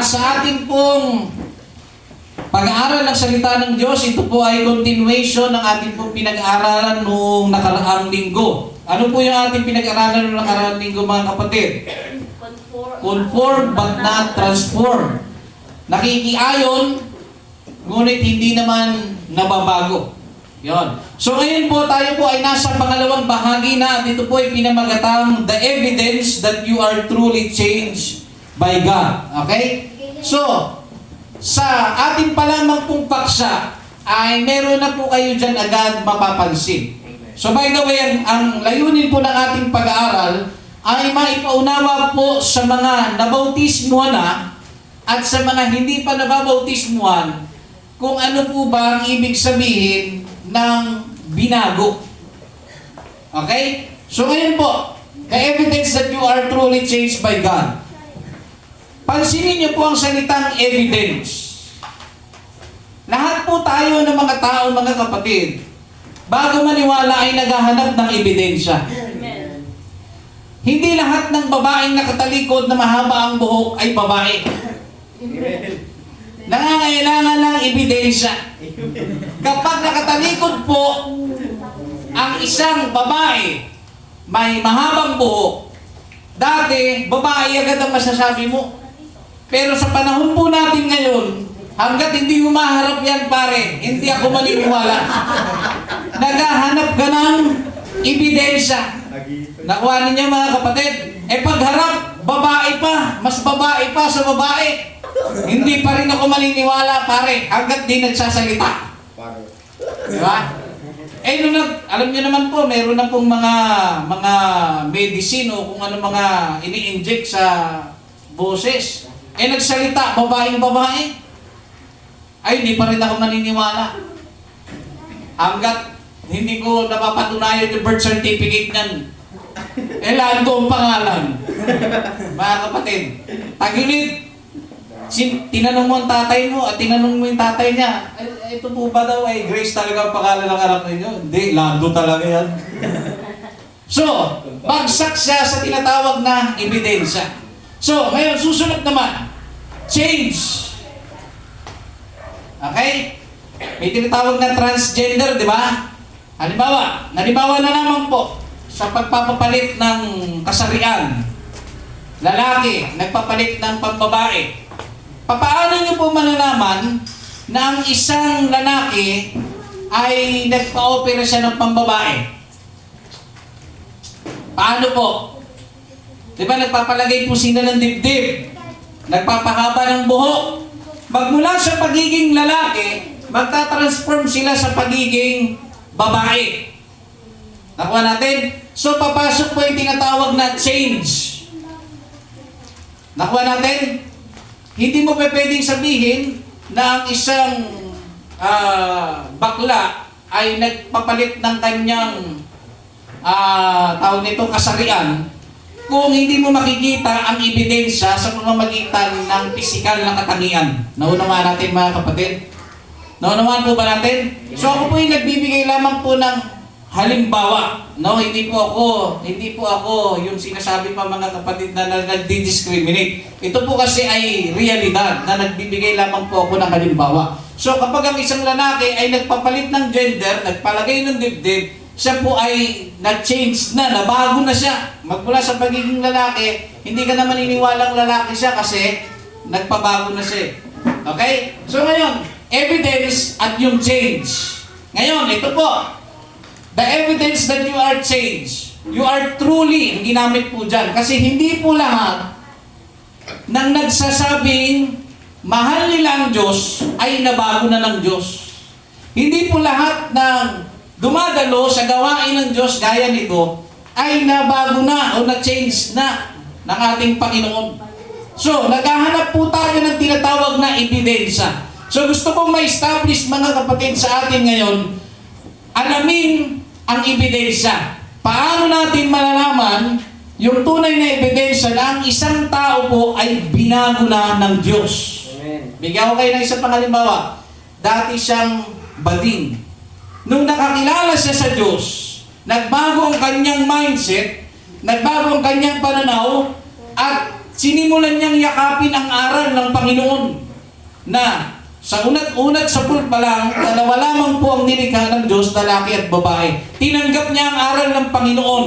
sa ating pong pag-aaral ng salita ng Diyos, ito po ay continuation ng ating pong pinag-aaralan noong nakaraang linggo. Ano po yung ating pinag-aaralan noong nakaraang linggo, mga kapatid? Conform but not transform. Nakikiayon, ngunit hindi naman nababago. Yon. So ngayon po, tayo po ay nasa pangalawang bahagi na at ito po ay pinamagatang the evidence that you are truly changed by God. Okay? So, sa ating palamang pong paksa, ay meron na po kayo dyan agad mapapansin. So by the way, ang layunin po ng ating pag-aaral ay maipaunawa po sa mga nabautismuhan na at sa mga hindi pa nababautismuhan kung ano po ba ang ibig sabihin ng binago. Okay? So ngayon po, the evidence that you are truly changed by God. Pansinin niyo po ang salitang evidence. Lahat po tayo ng mga tao, mga kapatid, bago maniwala ay naghahanap ng ebidensya. Amen. Hindi lahat ng babaeng nakatalikod na mahaba ang buhok ay babae. Nangangailangan ng ebidensya. Kapag nakatalikod po ang isang babae may mahabang buhok, dati babae agad ang masasabi mo. Pero sa panahon po natin ngayon, hanggat hindi mo maharap yan, pare, hindi ako maniniwala. Naghahanap ka ng ebidensya. Nakuha ninyo, mga kapatid. Pagharap, babae pa, mas babae pa sa babae. Hindi pa rin ako maniniwala, pare, hanggat di nagsasalita. Diba? Alam niyo naman po, meron na pong mga medicine o kung ano mga ini-inject sa boses. Nagsalita, babaeng-babae. Ay, hindi pa rin ako maniniwala. Hanggat hindi ko napapatunayan yung birth certificate niyan. Lahat ko ang pangalan. Mga kapatid, tagilid. Tinanong mo ang tatay mo at tinanong mo yung tatay niya, ito po ba daw ay Grace talaga ang pangalan ng anak ninyo? Hindi, Lando talaga yan. So, bagsak siya sa tinatawag na ebidensya. So, ngayon, susunod naman. Change. Okay? May tinatawag na transgender, di ba? Halimbawa na naman po sa pagpapapalit ng kasarian. Lalaki, nagpapalit ng pambabae. Paano nyo po malalaman na ang isang lalaki ay nagpa-opera siya ng pambabae? Paano po? Di ba nagpapalagay po sila ng dibdib? Nagpapahaba ng buhok. Magmula sa pagiging lalaki, magta-transform sila sa pagiging babae. Nakuha natin? So, papasok po yung tinatawag na change. Nakuha natin? Hindi mo pwedeng sabihin na ang isang bakla ay nagpapalit ng kanyang tawag nito kasarian kung hindi mo makikita ang ebidensya sa pamamagitan ng pisikal na katangian. Naunawaan natin, mga kapatid? Naunawaan po ba natin? So ako po yung nagbibigay lamang po ng halimbawa. No, hindi po ako yung sinasabi pa, mga kapatid, na nagdi-discriminate. Ito po kasi ay realidad na nagbibigay lamang po ako ng halimbawa. So kapag ang isang lalaki ay nagpapalit ng gender, nagpalagay ng dibdib, siya po ay nag-change na, nabago na siya. Magmula sa pagiging lalaki, hindi ka na maniniwalang lalaki siya kasi nagpabago na siya. Okay? So ngayon, evidence at yung change. Ngayon, ito po. The evidence that you are changed. You are truly, ang ginamit po dyan. Kasi hindi po lahat ng nagsasabing mahal nila ang Diyos ay nabago na ng Diyos. Hindi po lahat ng dumadalo sa gawain ng Diyos gaya nito ay nabago na o na-change na ng ating Panginoon. So, naghahanap po tayo ng tinatawag na ebidensya. So, gusto kong ma-establish, mga kapatid, sa atin ngayon, alamin ang ebidensya. Paano natin malalaman yung tunay na ebidensya na ang isang tao po ay binago na ng Diyos? Amen. Bigyan ko kayo ng isang panghalimbawa. Dati siyang bading. Nung nakakilala siya sa Diyos, nagbago ang kanyang mindset, nagbago ang kanyang pananaw, at Sinimulan niyang yakapin ang aral ng Panginoon na sa unat-unat sa pool pa lang, dalawa lamang po ang nilikha ng Diyos, lalaki at babae. Tinanggap niya ang aral ng Panginoon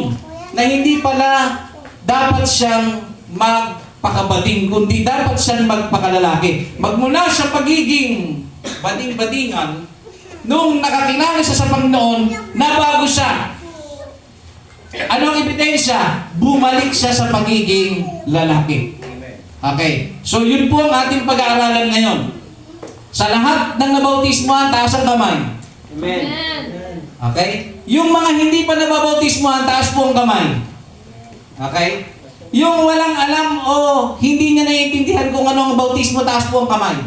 na hindi pala dapat siyang magpakabading, kundi dapat siyang magpakalalaki. Magmula sa pagiging bading-badingan, nung nakakilala siya sa Panginoon, nabago siya. Ano ang ebidensya? Bumalik siya sa pagiging lalaki. Okay. So yun po ang ating pag-aaralan ngayon. Sa lahat ng nabautismohan, taas ang kamay. Amen. Okay? Yung mga hindi pa nababautismohan, taas po ang kamay. Okay? Yung walang alam o hindi niya naiintindihan kung ano ang bautismo, taas po ang kamay.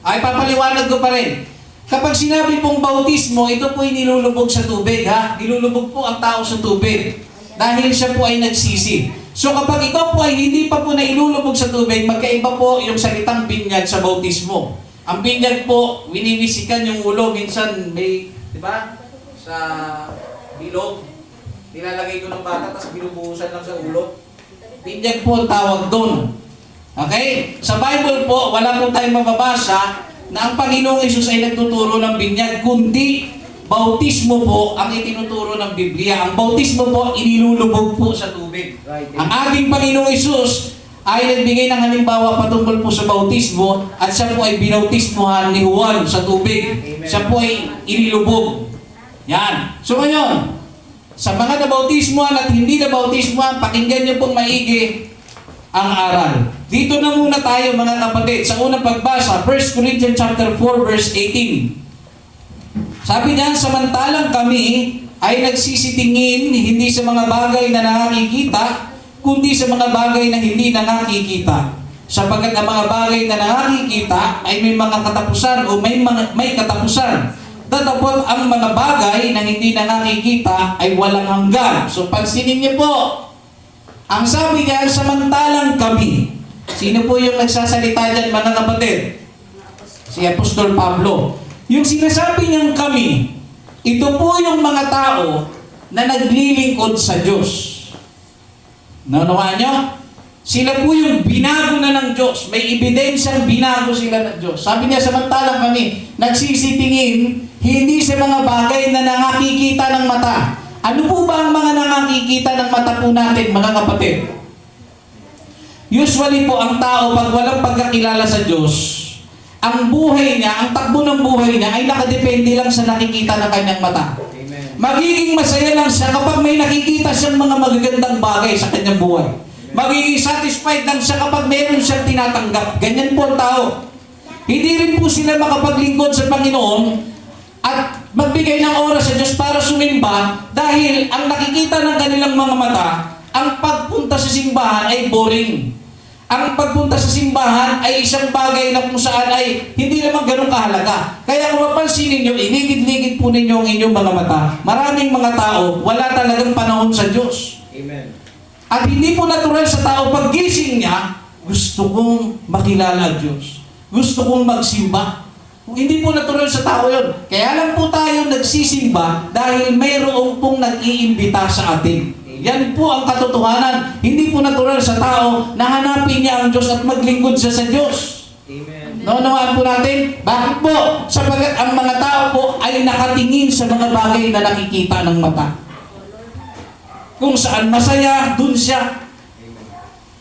Ay, papaliwanag ko pa rin. Kapag sinabi pong bautismo, ito po ay nilulubog sa tubig, ha? Nilulubog po ang tao sa tubig. Dahil siya po ay nagsisi. So kapag ikaw po ay hindi pa po nailulubog sa tubig, magkaiba po yung salitang binyag sa bautismo. Ang binyag po, winibisikan yung ulo. Minsan may, di ba? Sa bilog, nilalagay ko ng bata, tapos binubuhusan lang sa ulo. Binyag po ang tawag doon. Okay? Sa Bible po, wala po tayong mababasa na ang Panginoong Hesus ay nagtuturo ng binyag, kundi bautismo po ang itinuturo ng Biblia. Ang bautismo po, inilulubog po sa tubig. Ang ating Panginoong Hesus ay nagbigay ng halimbawa patungkol po sa bautismo at siya po ay binautismohan ni Juan sa tubig. Amen. Siya po ay inilubog. Yan. So ngayon, sa mga nabautismohan at hindi nabautismohan, pakinggan niyo pong maigi ang aral. Dito na muna tayo mga kapatid. Sa unang pagbasa, 1 Corinthians chapter 4 verse 18. Sabi niya, samantalang kami ay nagsisitingin hindi sa mga bagay na nakikita, kundi sa mga bagay na hindi na nakikita. Sapagkat ang mga bagay na nakikita ay may mga katapusan o may katapusan. Datapot ang mga bagay na hindi na nakikita ay walang hanggan. So pansinin niyo po, ang sabi niya, samantalang kami. Sino po yung nagsasalita dyan mga kapatid? Si Apostol Pablo. Yung sinasabi niyang kami, ito po yung mga tao na naglilingkod sa Diyos. Naunawaan nyo? Sila po yung binago na ng Diyos. May ebidensyang binago sila ng Diyos. Sabi niya, samantalang kami nagsisitingin hindi sa mga bagay na nakikita ng mata. Ano po ba ang mga nakikita ng mata po natin, mga kapatid? Usually po ang tao, pag walang pagkakilala sa Diyos, ang buhay niya, ang takbo ng buhay niya ay nakadepende lang sa nakikita ng kanyang mata. Magiging masaya lang siya kapag may nakikita siyang mga magagandang bagay sa kanyang buhay. Magiging satisfied lang siya kapag meron siyang tinatanggap. Ganyan po ang tao. Hindi rin po sila makapaglingkod sa Panginoon at magbigay ng oras sa Diyos para sumimba dahil ang nakikita ng kanilang mga mata, ang pagpunta sa simbahan ay boring. Ang pagpunta sa simbahan ay isang bagay na kung saan ay hindi naman ganun kahalaga. Kaya kung mapansin ninyo, iligid-ligid po ninyo ang inyong mga mata. Maraming mga tao, wala talagang panahon sa Diyos. Amen. At hindi po natural sa tao, pag gising niya, gusto kong makilala ang Diyos. Gusto kong magsimba. Hindi po natural sa tao yun. Kaya lang po tayo nagsisimba dahil mayroong pong nag-iimbita sa atin. Yan po ang katotohanan. Hindi po natural sa tao na hanapin niya ang Diyos at maglingkod siya sa Diyos. Amen. Naunawaan po natin? Bakit po? Sapagkat ang mga tao po ay nakatingin sa mga bagay na nakikita ng mata. Kung saan masaya, dun siya.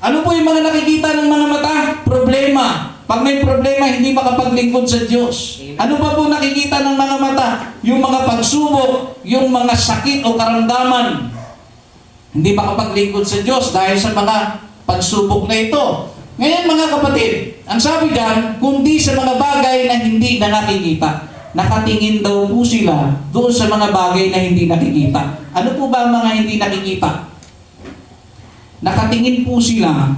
Ano po yung mga nakikita ng mga mata? Problema. Pag may problema, hindi makapaglingkod sa Diyos. Ano pa po nakikita ng mga mata? Yung mga pagsubok, yung mga sakit o karamdaman. Hindi makapaglingkod sa Diyos dahil sa mga pagsubok na ito. Ngayon mga kapatid, ang sabi diyan, kundi sa mga bagay na hindi na nakikita. Nakatingin daw po sila doon sa mga bagay na hindi nakikita. Ano po ba ang mga hindi nakikita? Nakatingin po sila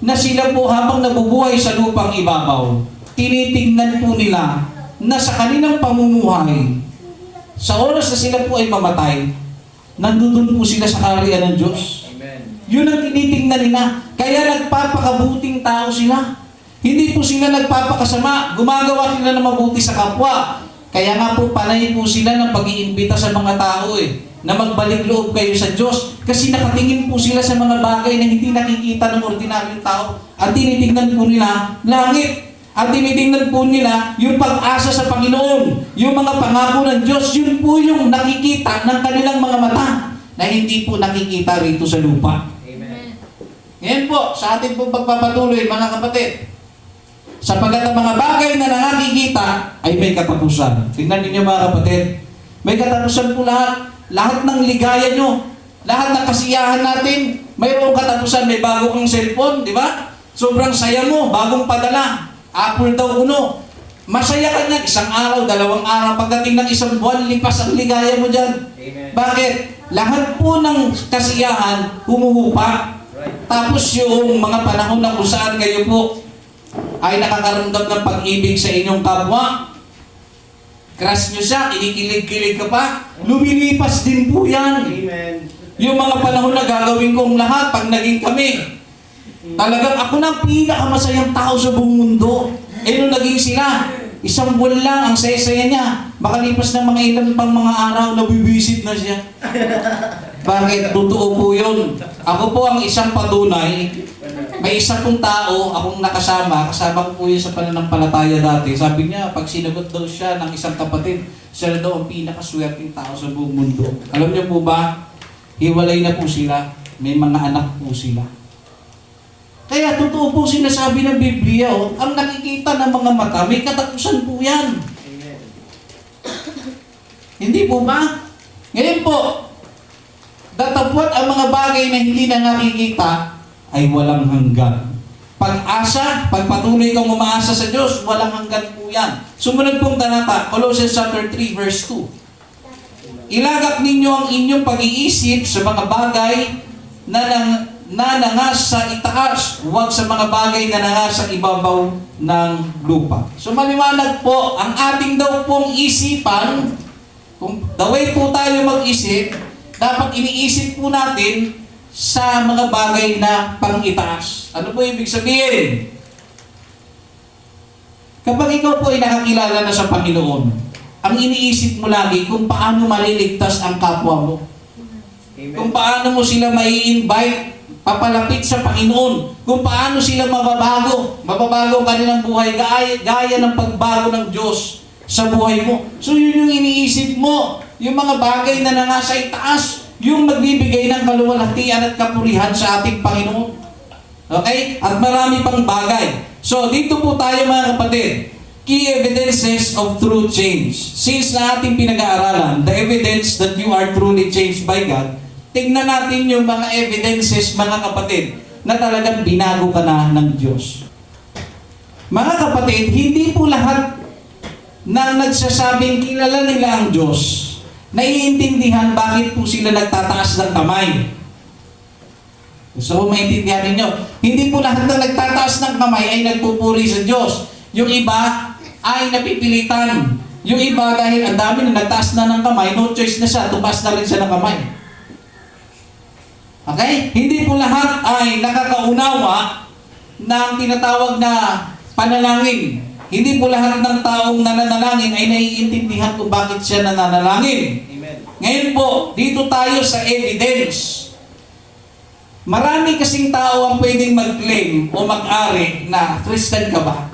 na sila po habang nabubuhay sa lupang ibabaw, tinitingnan po nila na sa kanilang pamumuhay, sa oras na sila po ay mamatay, nandun po sila sa kaharian ng Diyos. Amen. Yun ang tinitingnan nila. Kaya nagpapakabuting tao sila. Hindi po sila nagpapakasama. Gumagawa sila ng mabuti sa kapwa. Kaya nga po panay po sila ng pag-iimbita sa mga tao eh. na magbalik loob kayo sa Diyos kasi nakatingin po sila sa mga bagay na hindi nakikita ng ordinaryong tao. At tinitingnan po nila langit. At tinitingnan po nila yung pag-asa sa Panginoon. Yung mga pangako ng Diyos, yun po yung nakikita ng kanilang mga mata na hindi po nakikita rito sa lupa. Amen. Ngayon po, sa ating pong pagpapatuloy, mga kapatid, sapagat ang mga bagay na nakikita ay may katapusan. Tingnan ninyo mga kapatid, may katapusan po lahat. Lahat ng ligaya nyo, lahat ng kasiyahan natin, mayroong katapusan. May bago kang cellphone, di ba? Sobrang saya mo, bagong padala. Apple daw uno. Masaya ka niyan, isang araw, 2 araw. Pagdating ng 1 buwan, lipas ang ligaya mo dyan. Amen. Bakit? Lahat po ng kasiyahan, humuhupa. Right. Tapos yung mga panahon na kung saan kayo po ay nakakaramdam ng pag-ibig sa inyong kapwa, crush nyo siya, kinikilig-kilig ka pa, lumilipas din po yan. Amen. Yung mga panahon na gagawin kong lahat, pag naging kami, talagang ako na ang pinakamasayang tao sa buong mundo. Eh nung naging sila, 1 buwan lang ang saya-saya niya. Makalipas ng mga ilang pang mga araw, nabibisit na siya. Bakit? Totoo po yun. Ako po ang isang patunay. May isa pong tao, akong kasama ko po yun sa pananampalataya dati. Sabi niya, pag sinagot daw siya ng isang kapatid, siya daw ang pinakaswerteng tao sa buong mundo. Alam niyo po ba, hiwalay na po sila. May mga anak po sila. Kaya totoo po sinasabi ng Biblia, ang nakikita ng mga mata, may katapusan po yan. Amen. Hindi po ba? Ngayon po, datapwat ang mga bagay na hindi na nakikita ay walang hanggan. Pag-asa, pagpatuloy kang umaasa sa Diyos, walang hanggan po yan. Sumunod pong talata, Colossians chapter 3, verse 2. Ilagak ninyo ang inyong pag-iisip sa mga bagay na nangas sa itaas, huwag sa mga bagay na nangas sa ibabaw ng lupa. So maliwanag po, ang ating daw pong isipan, kung the way po tayo mag-isip, dapat iniisip po natin sa mga bagay na pang-itaas. Ano po ibig sabihin? Kapag ikaw po ay nakakilala na sa Panginoon, ang iniisip mo lagi kung paano maliligtas ang kapwa mo. Amen. Kung paano mo sila mai-invite papalapit sa Panginoon, kung paano sila mababago ang kanilang buhay, gaya ng pagbago ng Diyos sa buhay mo. So yun yung iniisip mo, yung mga bagay na nasa itaas, yung magbibigay ng kaluwalhatian at kapurihan sa ating Panginoon. Okay? At marami pang bagay. So dito po tayo mga kapatid, key evidences of true change. Since na ating pinag-aaralan, the evidence that you are truly changed by God, tingnan natin yung mga evidences, mga kapatid, na talagang binago ka na ng Diyos. Mga kapatid, hindi po lahat na nagsasabing kilala nila ang Diyos, naiintindihan bakit po sila nagtataas ng kamay. Gusto ko maintindihan ninyo. Hindi po lahat na nagtataas ng kamay ay nagpupuri sa Diyos. Yung iba ay napipilitan. Yung iba dahil ang dami na nagtaas na ng kamay, no choice na siya, tumaas na rin siya ng kamay. Okay? Hindi po lahat ay nakakaunawa ng tinatawag na panalangin. Hindi po lahat ng taong nananalangin ay naiintindihan kung bakit siya nananalangin. Amen. Ngayon po, dito tayo sa evidence. Marami kasing tao ang pwedeng mag-claim o mag-ari na Christian ka ba?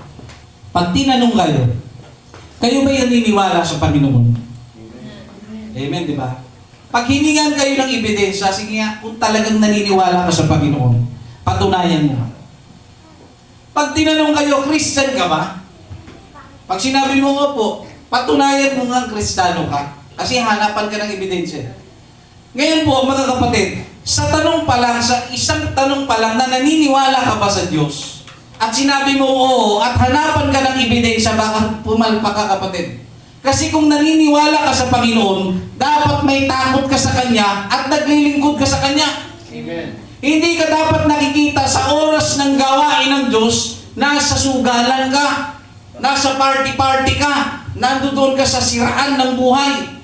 Pag tinanong kayo ba'y naniniwala sa Panginoon? Amen, di ba? Pag hiningan kayo ng ebidensya, sige nga, kung talagang naniniwala ka sa Panginoon, patunayan mo. Pag tinanong kayo, Christian ka ba? Pag sinabi mo nga po, patunayan mo nga Kristiyano ka. Kasi hanapan ka ng ebidensya. Ngayon po, mga kapatid, sa tanong pa lang, sa isang tanong pa lang na naniniwala ka ba sa Diyos, at sinabi mo oo, at hanapan ka ng ebidensya, baka pumalpak ka kapatid. Kasi kung naniniwala ka sa Panginoon, dapat may takot ka sa Kanya at naglilingkod ka sa Kanya. Amen. Hindi ka dapat nakikita sa oras ng gawain ng Diyos, nasa sugalan ka, nasa party-party ka, nandoon ka sa siraan ng buhay.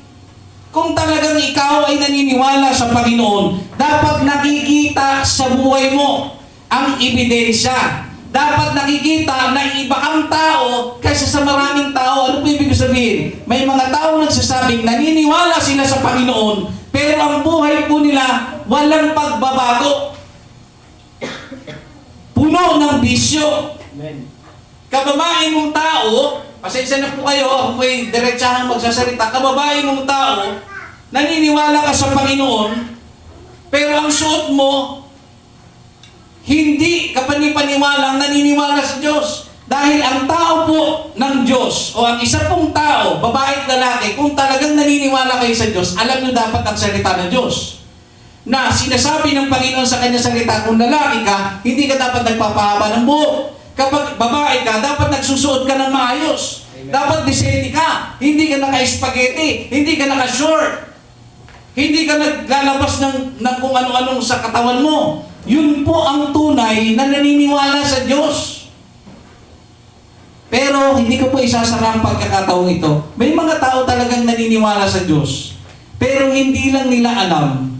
Kung talagang ikaw ay naniniwala sa Panginoon, dapat nakikita sa buhay mo ang ebidensya. Dapat nakikita na iba ang tao kaysa sa maraming tao. Ano po ibig sabihin? may mga tao nagsasabing naniniwala sila sa Panginoon, pero ang buhay po nila walang pagbabago. Puno ng bisyo. Amen. Kababae mong tao, pasensya na po kayo, ako po'y diretsahang magsasalita, kababae mong tao, naniniwala ka sa Panginoon, pero ang suot mo, hindi ka panipaniwalang naniniwala sa Diyos. Dahil ang tao po ng Diyos, o ang isa pong tao, babae at lalaki, kung talagang naniniwala kayo sa Diyos, alam nyo dapat ang salita ng Diyos. Na sinasabi ng Panginoon sa kanyang salita, kung lalaki ka, hindi ka dapat nagpapahaba ng buhok. Kapag babae ka, dapat nagsusuot ka ng maayos. Amen. Dapat disente ka. Hindi ka naka-spaghetti. Hindi ka naka-short. Hindi ka naglalabas ng kung ano-anong sa katawan mo. Yun po ang tunay na naniniwala sa Diyos. Pero hindi ko po isasara ang pagkakataong ito. May mga tao talagang naniniwala sa Diyos. Pero hindi lang nila alam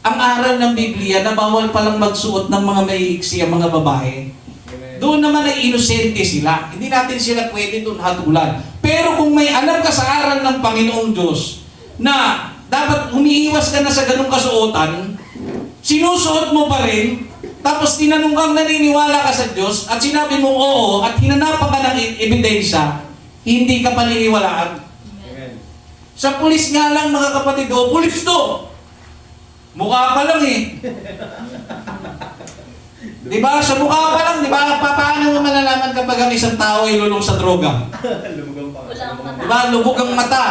ang aral ng Biblia na bawal palang magsuot ng mga maiiksi ang mga babae. Amen. Doon naman ay inosente sila. Hindi natin sila pwede doon hatulan. Pero kung may alam ka sa aral ng Panginoong Diyos na dapat umiiwas ka na sa ganung kasuotan, sinusuot mo pa rin, tapos tinanong kang naniniwala ka sa Diyos at sinabi mo oo at hinanapan ka ng ebidensya, hindi ka paniniwalaan. Amen. Sa pulis nga lang mga kapatid, o pulis to! Mukha pa lang eh. Diba? Sa mukha pa lang, diba? Paano mo malalaman kapag ang isang tao ay lulong sa droga? Lumugang pa. Walang mata. Diba? Lubog ang mata.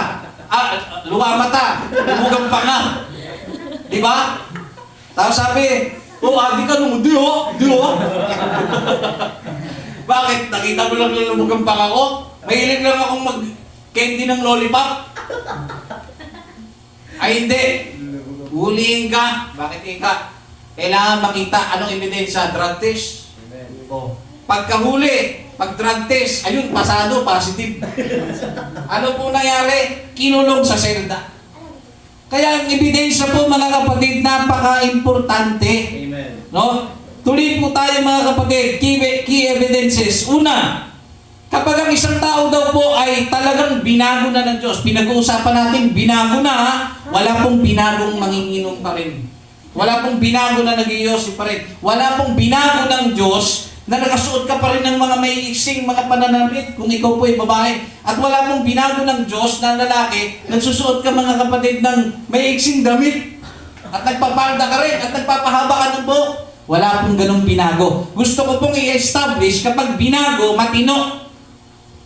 Luwa mata. Lubog ang panga. Diba? Tapos sabi, di ka nung, di ho. Bakit? Nakita mo lang yung lubog ang panga ko? Mahilig lang akong mag-candy ng lollipop. Ay hindi. Huliin ka. Bakit ka? Kailangan makita anong ebidensya, drug test. Amen. O, pagkahuli, pag drug test, ayun, pasado, positive. Ano po nangyari? Kinulong sa selda. Kaya ang ebidensya po mga kapatid, napaka-importante. Amen. No? Tuloy po tayo mga kapatid, key evidences. Una, kapag ang isang tao daw po ay talagang binago na ng Diyos, pinag-uusapan natin, binago na ha, wala pong binagong manginginom pa rin. Wala pong binago na nag-iossi pa rin. Wala pong binago ng Diyos na nakasuot ka pa rin ng mga maiiksing mga pananamit kung ikaw po ay babae. At wala pong binago ng Diyos na lalaki, nagsusuot ka mga kapatid ng maiiksing damit. At nagpapalda ka rin, at nagpapahaba ka ng buhok. Wala pong ganong binago. Gusto ko pong i-establish kapag binago, matino.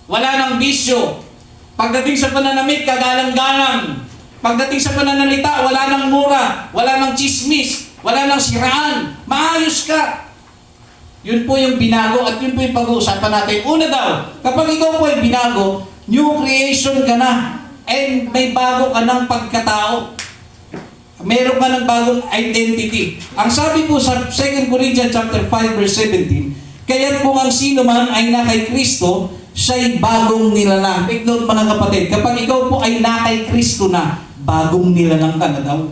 Wala nang bisyo. Pagdating sa pananamit, kagalang-galang. Pagdating sa pananalita, wala nang mura, wala nang chismis, wala nang siraan. Maayos ka. Yun po yung binago at yun po yung pag-uusapan natin. Una daw, kapag ikaw po ay binago, new creation ka na. And may bago ka ng pagkatao. Meron ka ng bagong identity. Ang sabi po sa 2 Corinthians chapter 5 verse 17, kaya't kung ang sino man ay na kay Kristo, siya'y bagong nilalang. Take note mga kapatid, kapag ikaw po ay na kay Kristo na, bagong nilalang ka na daw.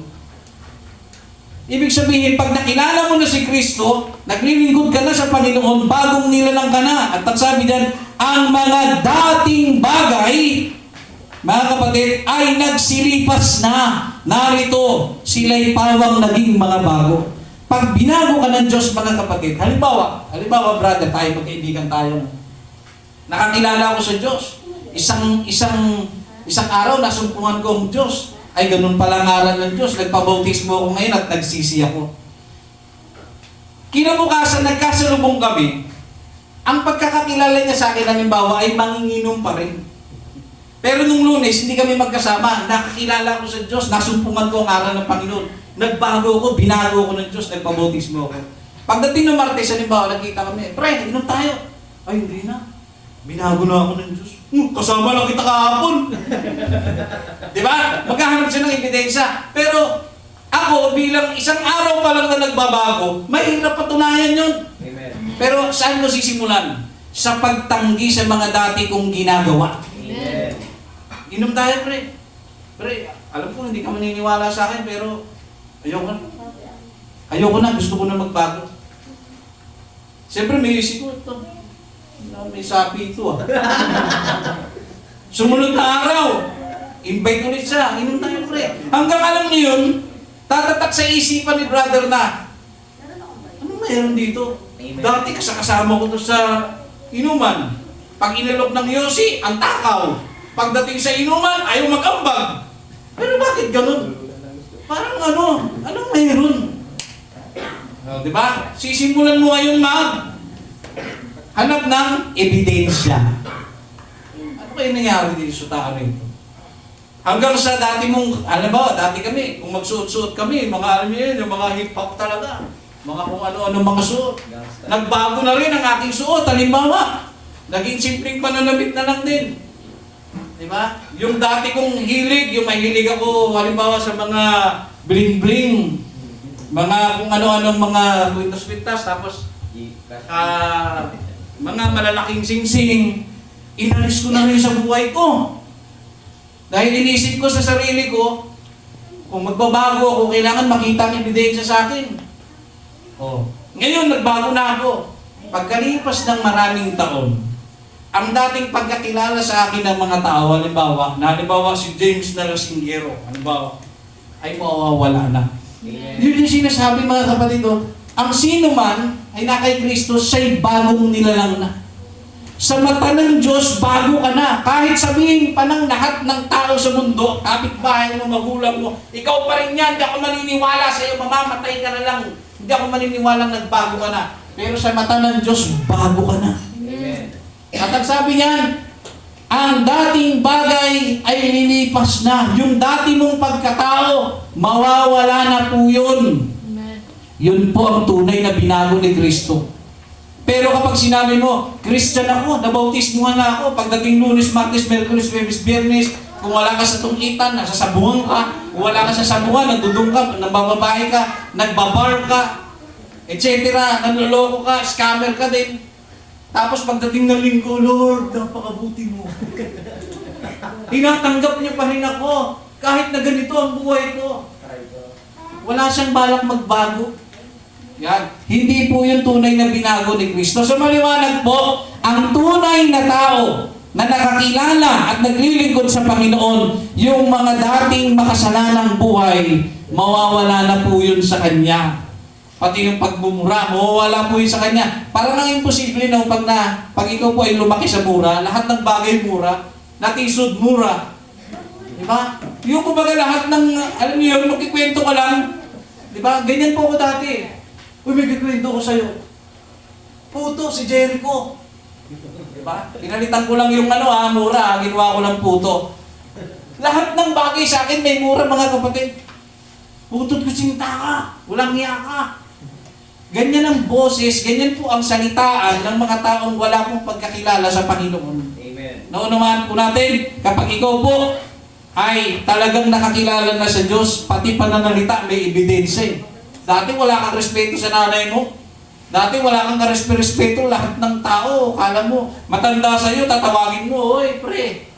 Ibig sabihin, pag nakilala mo na si Kristo, naglilingkod ka na sa Panginoon, bagong nilalang ka na. At sabi diyan, ang mga dating bagay, mga kapatid, ay nagsilipas na. Narito, sila'y pawang naging mga bago. Pag binago ka ng Diyos, mga kapatid, halimbawa brother, tayo magkaibigan tayo. Nakakilala ako sa Diyos. Isang araw, nasumpungan ko ang Diyos. Ay, ganun pala ang aral ng Diyos. Nagpabautismo ako ngayon at nagsisi ako. Kinabukasan, nagkasalubong kami. Ang pagkakakilala niya sa akin, halimbawa, ay manginginom pa rin. Pero nung Lunes, hindi kami magkasama. Nakakilala ko sa Diyos. Nasumpungan ko ang aral ng Panginoon. Nagbago ko, binago ko ng Diyos. Nagpabautismo ako. Pagdating ng Martes, halimbawa, nagkita kami. Pre, inom tayo. Ay, hindi na. Binago na ako ng Diyos. Kasama lang kita kahapon. Diba? Maghahanap siya ng ebidensya. Pero ako, bilang isang araw pa lang na nagbabago, mahirap patunayan yun. Amen. Pero saan mo sisimulan? Sa pagtanggi sa mga dati kong ginagawa. Amen. Inom tayo, pre. Pre, alam ko hindi ka maniniwala sa akin, pero ayoko na. Ayoko na, gusto ko na magbago. Siyempre, may isip ko ito. May sapi ito ah. Sumunod na araw, invite ulit siya. Inom tayo, pre. Hanggang alam niyo yun, tatatak sa isipan ni brother na, ano mayroon dito? Dati kasama ko to sa inuman. Pag inalok ng Yossi, ang takaw. Pagdating sa inuman, ayaw mag-ambag. Pero bakit ganun? Parang anong mayroon? Diba? Sisimulan mo ngayon hanap ng ebidensya. Ano kayo nangyari dito sa tao rito? Hanggang sa dati mong, dati kami, kung magsuot-suot kami, mga yung mga hip-hop talaga. Mga kung ano-ano mga suot. Nagbago na rin ang aking suot. Halimbawa, naging simpleng pananamit na lang din. Diba? Yung dati kong hilig, yung mahilig ako, halimbawa sa mga bling-bling, mga kung ano-anong mga kwintas-kwintas, tapos mga malalaking sing-sing, inalis ko na rin sa buhay ko. Dahil inisip ko sa sarili ko, kung magbabago ako, kailangan makita ang ebidensya sa akin. Ngayon, nagbago na ako. Pagkalipas ng maraming taon, ang dating pagkakilala sa akin ng mga tao, halimbawa si James na Lasingero, ay mawawala na. Yun yung sinasabi mga kapatid, ang sino man ay na kay Kristo, siya'y bagong nilalang na. Sa mata ng Diyos, bago ka na. Kahit sabihin pa ng lahat ng tao sa mundo, kapitbahay mo, magulang mo, ikaw pa rin yan, hindi ako maniniwala sa iyo, mamamatay ka na lang. Hindi ako maniniwala nagbago ka na. Pero sa mata ng Diyos, bago ka na. Amen. At ang sabi niyan, ang dating bagay ay lilipas na. Yung dati mong pagkatao, mawawala na po yun. Amen. Yun po ang tunay na binago ni Kristo. Pero kapag sinabi mo, Christian ako, nabautismuhan na ako, pagdating Lunes, Martes, Merkulis, Huwebes, Biyernes, kung wala ka sa tungkitan, nasasabuhan ka, kung wala ka sa sabuhan, nandudong ka, nambababae ka, nagbabar ka, etc., nanloloko ka, scammer ka din. Tapos pagdating ng linggo, Lord, napakabuti mo. Tinatanggap niya pa rin ako, kahit na ganito ang buhay ko. Wala siyang balak magbago. Yan. Hindi po yung tunay na binago ni Kristo. So maliwanag po, ang tunay na tao na nakakilala at naglilingkod sa Panginoon, yung mga dating makasalanang buhay, mawawala na po yun sa Kanya. Pati yung pagbumura, mawawala po yun sa Kanya. Parang ang imposible na pag ikaw po ay lumaki sa mura, lahat ng bagay mura, natisod mura. Diba? Yung kumbaga lahat ng, alam niyo yun, magkikwento ka lang, diba? Ganyan po ako dati. Uy, may kikwento ko sa'yo. Puto, si Jericho. Diba? Pinalitan ko lang yung mura, ginawa ko lang puto. Lahat ng bagay sa akin may mura, mga kapatid. Putot ko sinta ka, walang hiya ka. Ganyan ang boses, ganyan po ang salitaan ng mga taong wala pong pagkakilala sa Panginoon. Amen. Naunawahan po natin, kapag ikaw po ay talagang nakakilala na sa Diyos, pati pananalita may ebidensya. Dati wala kang respeto sa nanay mo. Dati wala kang respeto lahat ng tao. Kala mo, matanda sa'yo, tatawagin mo, oy, pre.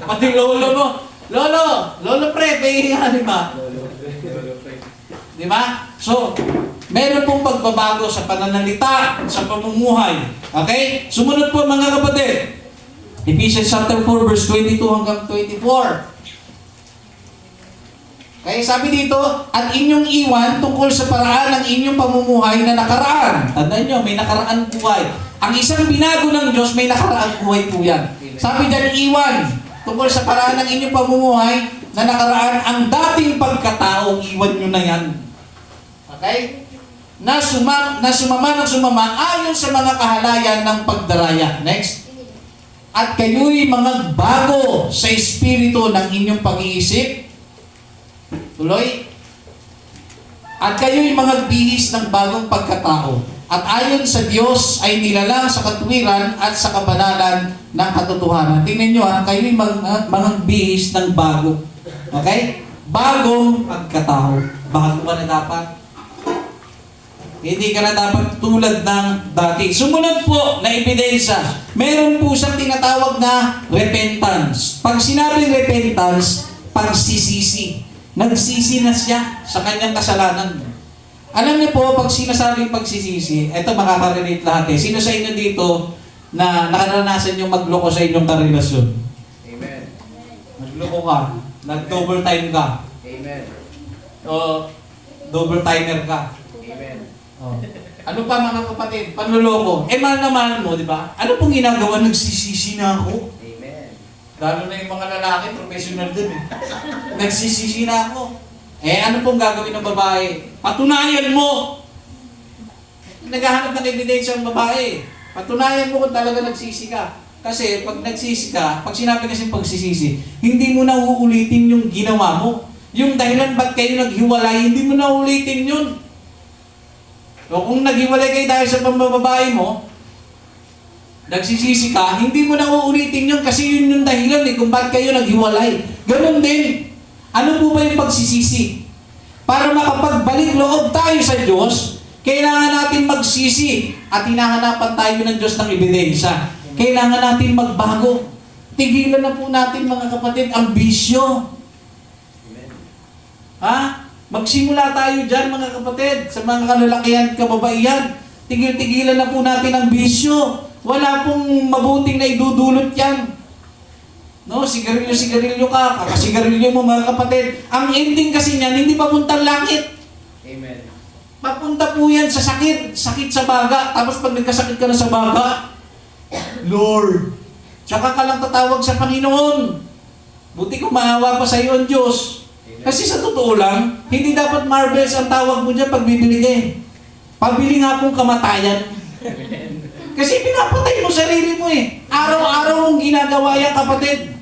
Pati lolo mo, Lolo pre, pahinga, di ba? Di ba? So, meron pong pagbabago sa pananalita, sa pamumuhay. Okay? Sumunod po mga kapatid. Ephesians chapter 4, verse 22 hanggang 24. Kaya sabi dito, at inyong iwan tungkol sa paraan ng inyong pamumuhay na nakaraan. Tandaan nyo, may nakaraan buhay. Ang isang binago ng Diyos, may nakaraan buhay po yan. Sabi dyan, iwan tungkol sa paraan ng inyong pamumuhay na nakaraan, ang dating pagkatao, iwan nyo na yan. Okay? Na sumama ng sumama ayon sa mga kahalayan ng pagdaraya. Next. At kayo'y mga bago sa espiritu ng inyong pag-iisip. Tuloy. At kayo'y mga bihis ng bagong pagkatao. At ayon sa Diyos ay nilalang sa katuwiran at sa kabanalan ng katotohanan. Tingnan nyo kayo'y mga bihis ng bago. Okay? Bagong pagkatao. Bago ka na dapat. Hindi ka na dapat tulad ng dati. Sumunod po na ebidensya. Meron po siyang tinatawag na repentance. Pag sinabing repentance, pagsisisi. Nagsisi na siya sa kanyang kasalanan. Alam niyo po, pag sinasabing pagsisisi, ito makaka-relate lahat eh. Sino sa inyo dito na naranasan yung magloko sa inyong karelasyon? Amen. Nagloko ka, nag-double time ka, Amen. o double timer ka. Amen. Oh. Ano pa mga kapatid? Panloloko. Mahal na mahal mo, di ba? Ano pong ginagawa? Nagsisisi na ako. Amen. Lalo na yung mga lalaki, professional din eh. Nagsisisi na ako. Ano pong gagawin ng babae? Patunayan mo! Naghahanap ng ebidensya ang babae. Patunayan mo kung talaga nagsisi ka. Kasi pag nagsisi ka, pag sinabi kasi pagsisisi, hindi mo na uulitin yung ginawa mo. Yung dahilan ba't kayo naghiwalay, hindi mo na uulitin yun. So kung naghiwalay kayo dahil sa pambababae mo, nagsisisi ka, hindi mo na uulitin yun kasi yun yung dahilan kung ba't kayo naghiwalay. Ganun din. Ano po ba yung pagsisisi? Para makapagbalik loob tayo sa Diyos, kailangan natin magsisi at hinahanapan tayo ng Diyos ng ebidensya. Kailangan natin magbago. Tigilan na po natin mga kapatid ang bisyo. Ha? Magsimula tayo dyan mga kapatid, sa mga kalalakihan, kababaihan. Tigil-tigilan na po natin ang bisyo. Wala pong mabuting na idudulot yan. No, sigarilyo ka, kakasigarilyo mo mga kapatid. Ang ending kasi niyan, hindi papuntang langit. Amen. Papunta po yan sa sakit sa baga. Tapos pag nagkasakit ka na sa baga, Lord, tsaka ka lang tatawag sa Panginoon. Buti kung maawa pa sa iyo ang Diyos. Kasi sa totoo lang, hindi dapat marbles ang tawag mo dyan pag bibili ka eh. Pabili nga pong kamatayan. Kasi pinapatay mo sarili mo eh. Araw-araw mong ginagawa yan, kapatid.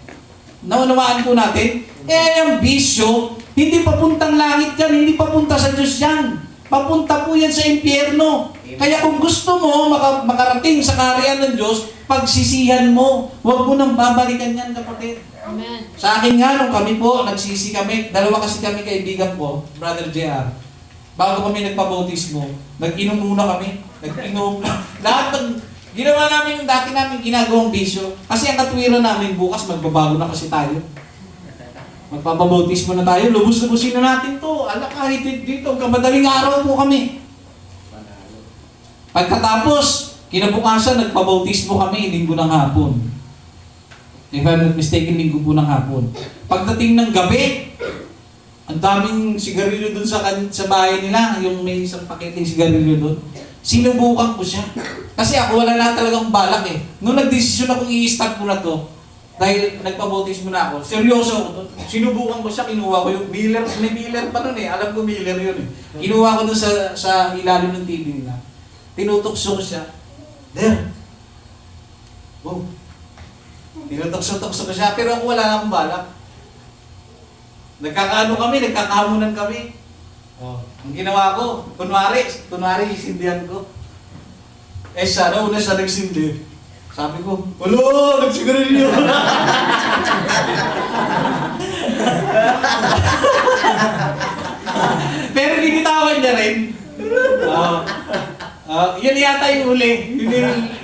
Naunawaan po natin. Ang bisyo, hindi papuntang langit yan, hindi papunta sa Diyos yan. Papunta po yan sa impyerno. Kaya kung gusto mo makarating sa kaharian ng Diyos, pagsisihan mo. Huwag mo nang babalikan yan, kapatid. Amen. Sa akin nga, nung kami po, nagsisi kami, dalawa kasi kami kaibigan ko, Brother JR. Bago kami nagpabautismo, nag-inom muna kami. Nag-inom. Lahat ng ginawa namin yung dati namin ginagawang bisyo. Kasi ang katwiran namin, bukas magbabago na kasi tayo. Magpapabautismo na tayo, lubos-lubusin na natin to. Ala kahit dito, kamadaling araw po kami. Pagkatapos, kinabukasan, nagpabautismo kami, linggo ng hapon. If I'm not mistaken, linggo po ng hapon. Pagdating ng gabi, ang daming sigarilyo dun sa bahay nila, yung may isang paketeng sigarilyo dun. Sinubukan ko siya. Kasi ako wala na talagang balak eh. Nung nagdesisyon akong i-stop ko na to, dahil nagpabautismo na ako, seryoso ako doon. Sinubukan ko siya, kinuha ko yung Miller, may Miller pa nun eh, alam ko Miller yun eh. Kinuha ko doon sa ilalim ng TV nila. Tinutokso ko siya. There. Wow. Tinutokso ko siya, pero ako wala na akong balak. Nagkakaano kami, nagkakahamunan kami. Oh. Ang ginawa ko, kunwari isindihan ko. Sana una siya nagsindi. Sabi ko, wala, nagsigarilyo. Pero binitawan niya rin. Yun yata yung huli.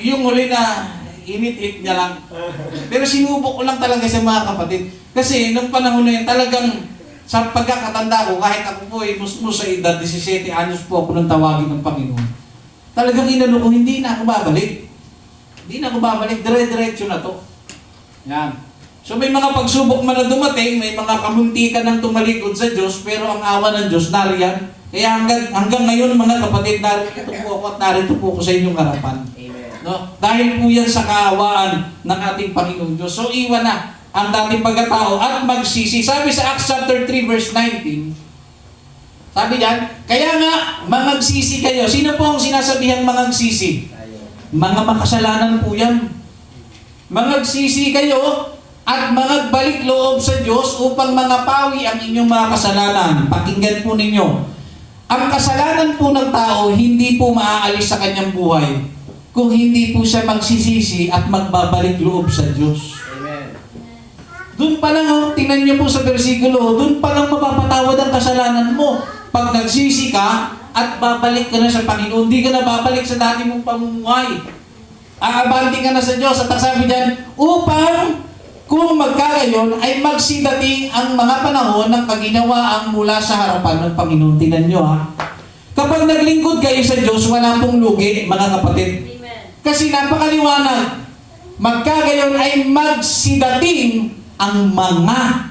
Yung huli na init-it niya lang. Pero sinubok ko lang talaga sa mga kapatid. Kasi nung panahon na yun, talagang sa pagkakatanda ko, kahit ako po ay musmus sa edad, 17 anyos po ako nang tawagin ng Panginoon. Talagang inano ko, hindi na ako babalik. Hindi na ako babalik, dire-diretso na to. Yan. So may mga pagsubok man na dumating, may mga kamuntikan ng tumalikod sa Diyos, pero ang awa ng Diyos nariyan. Kaya hanggang ngayon mga kapatid, narito po ako at narito po ako sa inyong harapan. Amen. No? Dahil po yan sa kaawaan ng ating Panginoong Diyos. So iwan na ang dating pagkatao at magsisi. Sabi sa Acts chapter 3 verse 19, sabi diyan, kaya nga, mangagsisi kayo. Sino po ang sinasabihang mangagsisi? Mga makasalanan po yan. Mangagsisi kayo at mangagbalik loob sa Diyos upang mangapawi ang inyong mga kasalanan. Pakinggan po ninyo. Ang kasalanan po ng tao hindi po maaalis sa kanyang buhay kung hindi po siya magsisisi at magbabalik loob sa Diyos. Amen. Doon pa lang, tingnan niyo po sa bersikulo, doon pa lang mapapatawad ang kasalanan mo. Pag nagsisi ka, at babalik ka na sa Panginoon, hindi ka na babalik sa dati mong pamumuhay. Aabante ka na sa Diyos at sabi diyan, upang kung magkagayon ay magsidating ang mga panahon ng kaginawaang mula sa harapan ng Panginoon. Tingnan nyo ha. Kapag naglingkod kayo sa Diyos, wala pong lugi, mga kapatid. Amen. Kasi napakaliwanag. Magkagayon ay magsidating ang mga.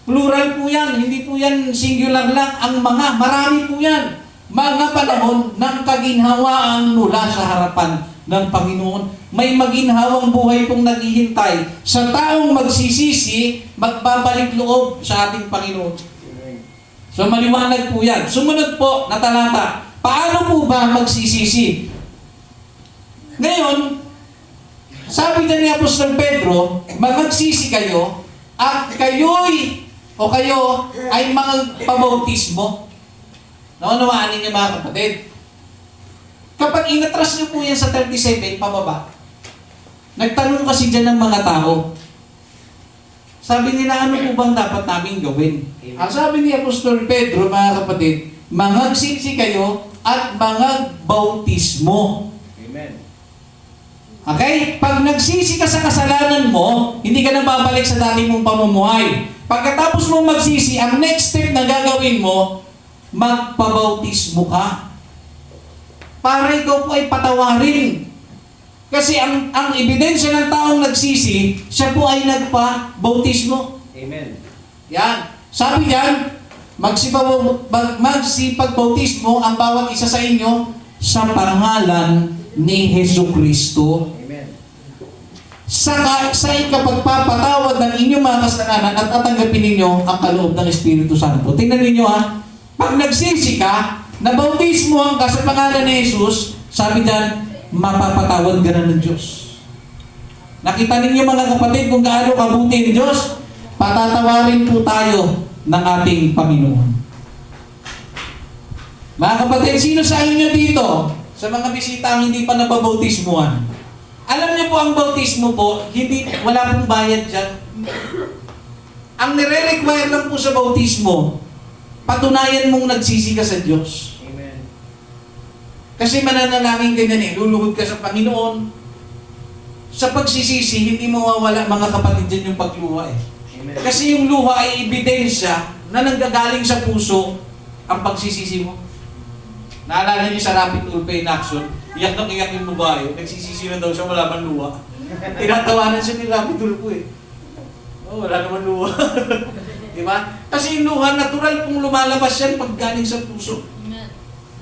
Plural po yan, hindi po yan singular lang. Ang mga, marami po yan. Mga panahon ng kaginhawaan mula sa harapan ng Panginoon. May maginhawang buhay pong naghihintay sa taong magsisisi, magbabalik loob sa ating Panginoon. So maliwanag po yan. Sumunod po na talata. Paano po ba magsisisi? Ngayon, sabi na ni Apostol Pedro, magsisi kayo at kayo'y o kayo ay mga pabautismo. Naunawaan ninyo mga kapatid. Kapag inatras niyo po yan sa 37, pababa, nagtanong kasi dyan ng mga tao. Sabi nila, ano po bang dapat namin gawin? Ang sabi ni Apostol Pedro, mga kapatid, magsisi kayo at mga bautismo. Amen. Okay? Pag nagsisi ka sa kasalanan mo, hindi ka na babalik sa dati mong pamumuhay. Pagkatapos mo magsisi, ang next step na gagawin mo, magpabautismo ka. Para ikaw po ay patawarin. Kasi ang ebidensya ng taong nagsisi, siya po ay nagpabautismo. Amen. Yan. Sabi yan, magsipagbautismo ang bawat isa sa inyo sa pangalan ni Jesucristo. Amen. Sa ikapagpapatawad ng inyong mga kasalanan at tatanggapin ninyo ang kaloob ng Espiritu Santo. Tingnan ninyo ha, pag nagsisi ka, nabautismohan ka sa pangalan ni Jesus, sabi dyan, mapapatawad ka na ng Diyos. Nakita ninyo mga kapatid kung gaano kabuti ang Diyos, patatawarin po tayo ng ating Panginoon. Mga kapatid, sino sa inyo dito, sa mga bisita ang hindi pa nababautismuhan? Alam niyo po ang bautismo po, wala pong bayad dyan. Ang nire-require lang po sa bautismo, patunayan mong nagsisi ka sa Diyos. Amen. Kasi mananalangin ka na luluhod ka sa Panginoon. Sa pagsisisi, hindi mawawala mga kapatid dyan yung pagluha eh. Amen. Kasi yung luha ay ebidensya na nanggagaling sa puso ang pagsisisi mo. Naalala niyo sa Rapid Tulpe in Action, iyak na iyak yung babae, nagsisisi na daw siya, wala man luha. Tinatawanan siya ni Rapid Tulpe eh. Oh, wala naman luha. Di ba? Kasi yung luha, natural kung lumalabas yan pag galing sa puso.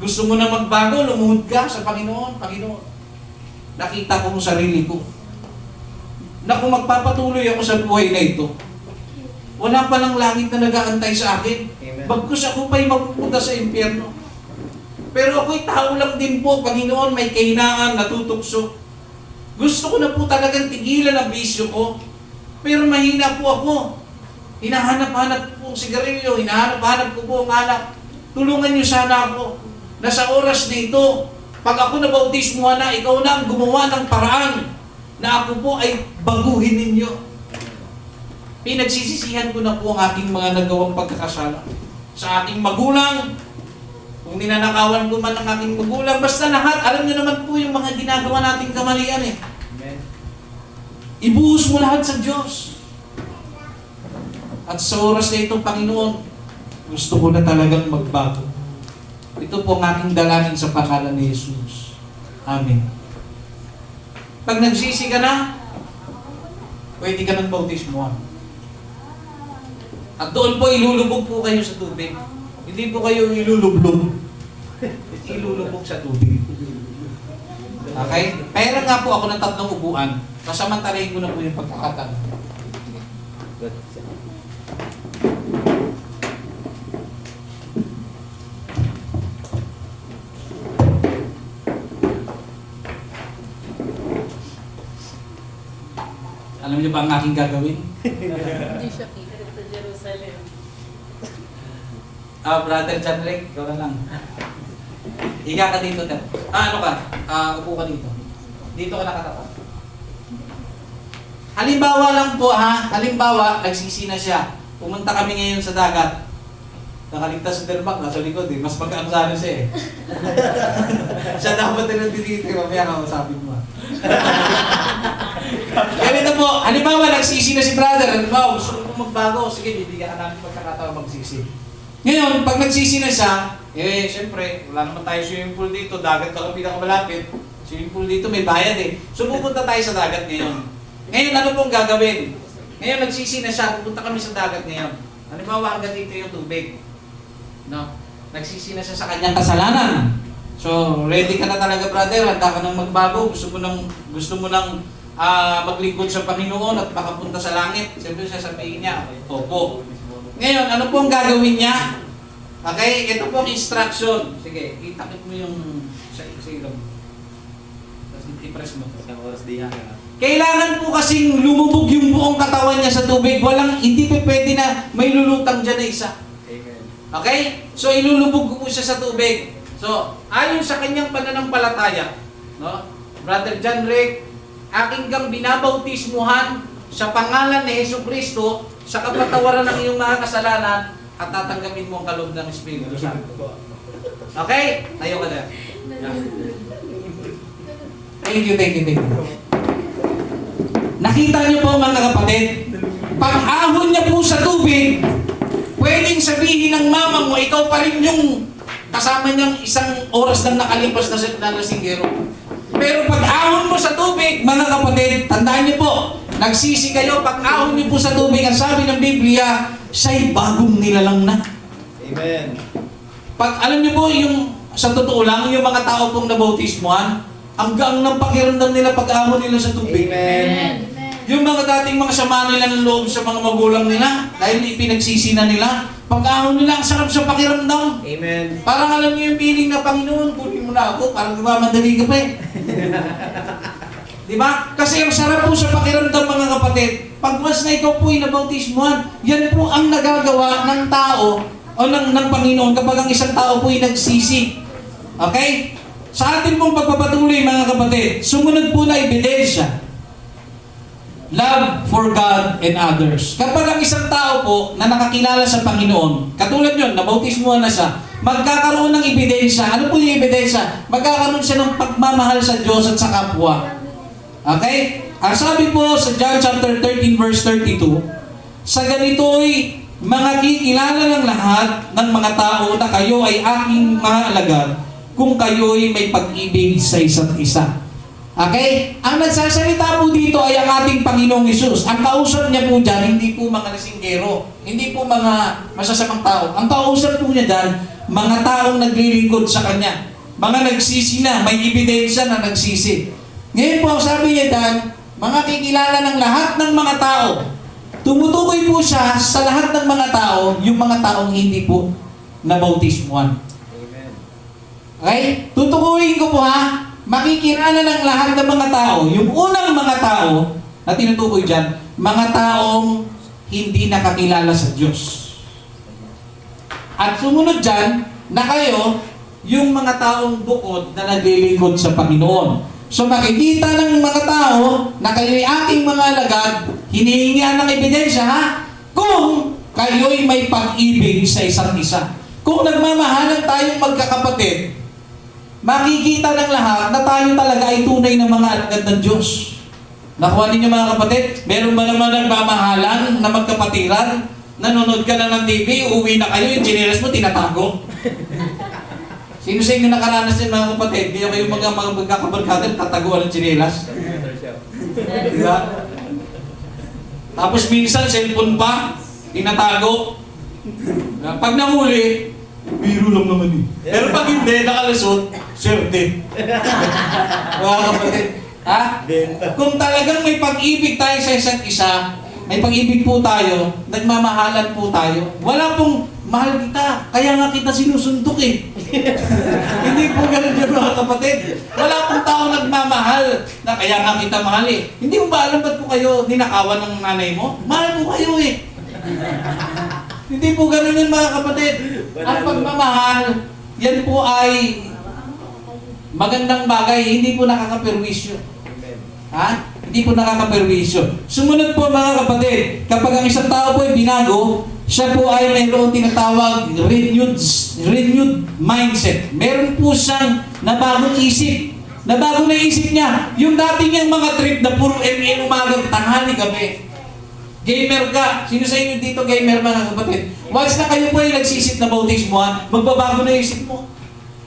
Gusto mo na magbago, lumuhod ka sa Panginoon. Panginoon, nakita ko mo sarili ko na kung magpapatuloy ako sa buhay na ito, wala pa ng langit na nag-aantay sa akin. Amen. Bagkus ako pa'y mapupunta sa impyerno. Pero ako'y tao lang din po, Panginoon, may kahinaan, natutukso. Gusto ko na po talagang tigilan ang bisyo ko. Pero mahina po ako. Hinahanap-hanap po ang sigarilyo, hinahanap-hanap ko po ang anak. Tulungan niyo sana ako na sa oras na ito, pag ako nabautismuhan na, ikaw na ang gumawa ng paraan na ako po ay baguhin ninyo. Pinagsisisihan ko na po ang aking mga nagawang pagkakasala. Sa aking magulang, kung ninanakawan ko man ang aking magulang, basta lahat, alam niyo naman po yung mga ginagawa nating kamalian eh. Amen. Ibuhos mo lahat sa Diyos. At sa oras na ito, Panginoon, gusto ko na talagang magbago. Ito po ang aking dalangin sa pangalan ni Jesus. Amen. Pag nagsisi ka na, pwede ka ng bautismuhan. At doon po ilulubog po kayo sa tubig. Hindi po kayo ilulublog. Ilulubog sa tubig. Okay? Pera nga po ako ng 3 upuan. Pasamantalahin ko na po yung pagkakataon. Alam niyo ba ang aking gagawin? Hindi siya kita sa Jerusalem. Brother John Rick, ikaw na lang. Higa ka dito, Ter. Ano ka? Upo ka dito. Dito ka nakatapat. Halimbawa lang po ha, halimbawa, nagsisi na siya. Pumunta kami ngayon sa dagat. Nakaligtas sa Derbak, nasa likod eh. Mas magkaan sana siya eh. Siya dapat na nandito, mamaya kausapin mo. Ganito po, halimbawa nagsisi na si brother, halimbawa gusto ko magbago, sige, bibigyan ka namin pagkakataon magsisi. Ngayon, pag nagsisi na siya, siyempre, wala naman tayo swimming pool dito, dagat lang ang pinakamalapit. Swimming pool dito may bayad eh. So pupunta tayo sa dagat ngayon. Ngayon ano pong gagawin? Ngayon nagsisi na siya, pupunta kami sa dagat ngayon. Halimbawa hanggang dito yung tubig. No? Nagsisi na siya sa kanyang kasalanan. So ready ka na talaga brother, handa ka nang magbago, gusto mo nang maglingkod sa Panginoon at makapunta sa langit. Siyempre sasabihin niya, opo. Ngayon, ano pong gagawin niya? Okay, ito pong instruction. Sige, itakip mo yung sa ilong. Tapos i-press mo. Isang oras di hanga. Kailangan po kasing lumubog yung buong katawan niya sa tubig. Hindi pa pwede na may lulutang dyan na isa. Amen. Okay? So, ilulubog ko po siya sa tubig. So, ayon sa kanyang pananampalataya, no? Brother John Rick, aking kang binabautismuhan sa pangalan ni Jesucristo sa kapatawaran ng iyong mga kasalanan at tatanggapin mo ang kaloob ng Espiritu Santo. Okay? Tayo ka na. Thank you. Nakita niyo po mga kapatid, pag-ahon niya po sa tubig, pwedeng sabihin ng mama mo, ikaw pa rin yung kasama niyang isang oras nang nakalipas na lasinggero. Pero pag-ahon mo sa tubig, mga kapatid, tandaan niyo po, nagsisi kayo, pag-ahon niyo po sa tubig, ang sabi ng Biblia, siya'y bagong nilalang na. Amen. Pag alam niyo po, yung sa totoo lang, yung mga tao pong nabautismuhan, ang gaang ng pakiramdam nila pag-ahon nila sa tubig. Amen. Yung mga dating mga sama nila ng loob sa mga magulang nila, dahil ipinagsisi na nila, pag-ahon nila, ang sarap sa pakiramdam. Amen. Parang alam niyo yung feeling na, Panginoon, kunin mo na ako, parang gumamadali ka pa eh. Diba? Kasi ang sarap po sa pakiramdam mga kapatid, pag mas na ikaw po ay nabautismuhan, yan po ang nagagawa ng tao o ng Panginoon kapag ang isang tao po ay nagsisi. Okay? Sa atin pong pagpapatuloy mga kapatid, sumunod po na ebidensya. Love for God and others. Kapag ang isang tao po na nakakilala sa Panginoon, katulad yun, nabautismuhan na siya, magkakaroon ng ebidensya. Ano po yung ebidensya? Magkakaroon siya ng pagmamahal sa Diyos at sa kapwa. Okay? Ang sabi po sa John chapter 13 verse 32, sa ganito'y makikilala ng lahat ng mga tao na kayo ay aking mga alagad kung kayo'y may pag-ibig sa isa't isa. Okay? Ang nagsasalita po dito ay ang ating Panginoong Hesus. Ang kausap niya po dyan, hindi po mga lasinggero, hindi po mga masasamang tao. Ang kausap po niya dyan, mga taong naglilingkod sa Kanya. Mga nagsisi na, may ebidensya na nagsisi. Ngayon po, ang sabi niya dyan, mga kikilala ng lahat ng mga tao. Tumutukoy po siya sa lahat ng mga tao, yung mga taong hindi po nabautismuhan. Amen. Okay? Tutukuyin ko po ha, makikilala ng lahat ng mga tao. Yung unang mga tao na tinutukoy dyan, mga taong hindi nakakilala sa Diyos. At sumunod dyan, na kayo, yung mga taong bukod na naglilingkod sa Panginoon. So makikita ng mga tao na kayo'y aking mga alagad, hinihingian ng ebidensya ha, kung kayo'y may pag-ibig sa isa't isa. Kung nagmamahalan tayong magkakapatid, makikita ng lahat na tayo talaga ay tunay na mga alagad ng Diyos. Nakuha ninyo mga kapatid? Meron ba naman nagmamahalan na magkapatiran? Nanonood ka lang ng TV, uuwi na kayo, yung chinelas mo tinatago. Sino sa inyo nakaranas din mga kapatid? Hindi kayo magkakabarkada, tataguan ng chinelas. Diba? Tapos minsan, cellphone pa, tinatago. Pag nahuli, biro lang naman eh. Pero pag hindi, nakalusot, swerte. Mga kapatid. Ha? Kung talagang may pag-ibig tayo sa isa't isa, may pag-ibig po tayo, nagmamahalan po tayo, wala pong mahal kita, kaya nga kita sinusuntok eh. Hindi po ganun yun mga kapatid. Wala pong tao nagmamahal na kaya nga kita mahal eh. Hindi mo ba alam ba't po kayo ninakawan ng nanay mo? Mahal po kayo eh. Hindi po ganun yun mga kapatid. Ang pagmamahal, yan po ay magandang bagay, hindi po nakakaperwisyo. Ha? Hindi po nakakaperwisyo. Sumunod po mga kapatid, kapag ang isang tao po ay binago, siya po ay mayroon tinatawag renewed mindset. Meron po siyang nabagong isip. Nabago na isip niya. Yung dati niyang mga trip na puro ML umagang tanghali gabi. Gamer ka. Sino sa inyo dito gamer mga kapatid? Once na kayo po ay nagsisip na bautismuhan, magbabago na isip mo.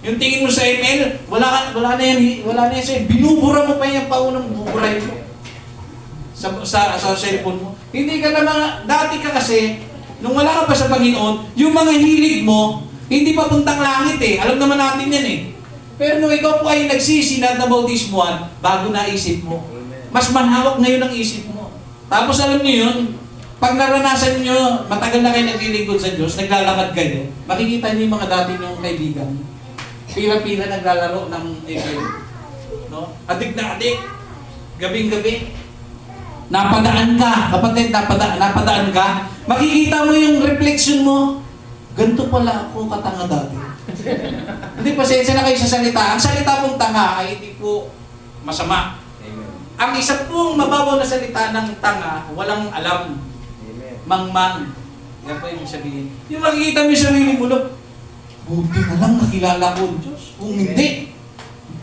Yung tingin mo sa ML, wala na yan sa'yo. Binubura mo pa yung paunang buburay mo sa cellphone mo. Hindi ka na dati ka kasi, nung wala ka pa sa Panginoon, yung mga hilig mo, hindi pa puntang langit eh. Alam naman natin yan eh. Pero nung ikaw po ay nagsisinad na bautismuhan, bago na isip mo. Mas manhawak ngayon ang isip mo. Tapos alam niyo yun, pag naranasan niyo, matagal na kayo naglilingkod sa Diyos, naglalakad kayo, makikita niyo yung mga dati niyong kaibigan. Pila-pila naglalaro ng ML. No? Adik na adik. Gabing-gabi. Napadaan ka, kapatid, napadaan ka. Makikita mo yung reflection mo. Ganito pala ako katanga dati. Hindi, pasensya na kayo sa salita. Ang salita pong tanga ay hindi po masama. Amen. Ang isa pong mababaw na salita ng tanga, walang alam. Amen. Mangmang. Yan po yung sabihin. Yung makikita mo yung sarili mo, buti na lang nakilala ko ang Diyos. Kung hindi,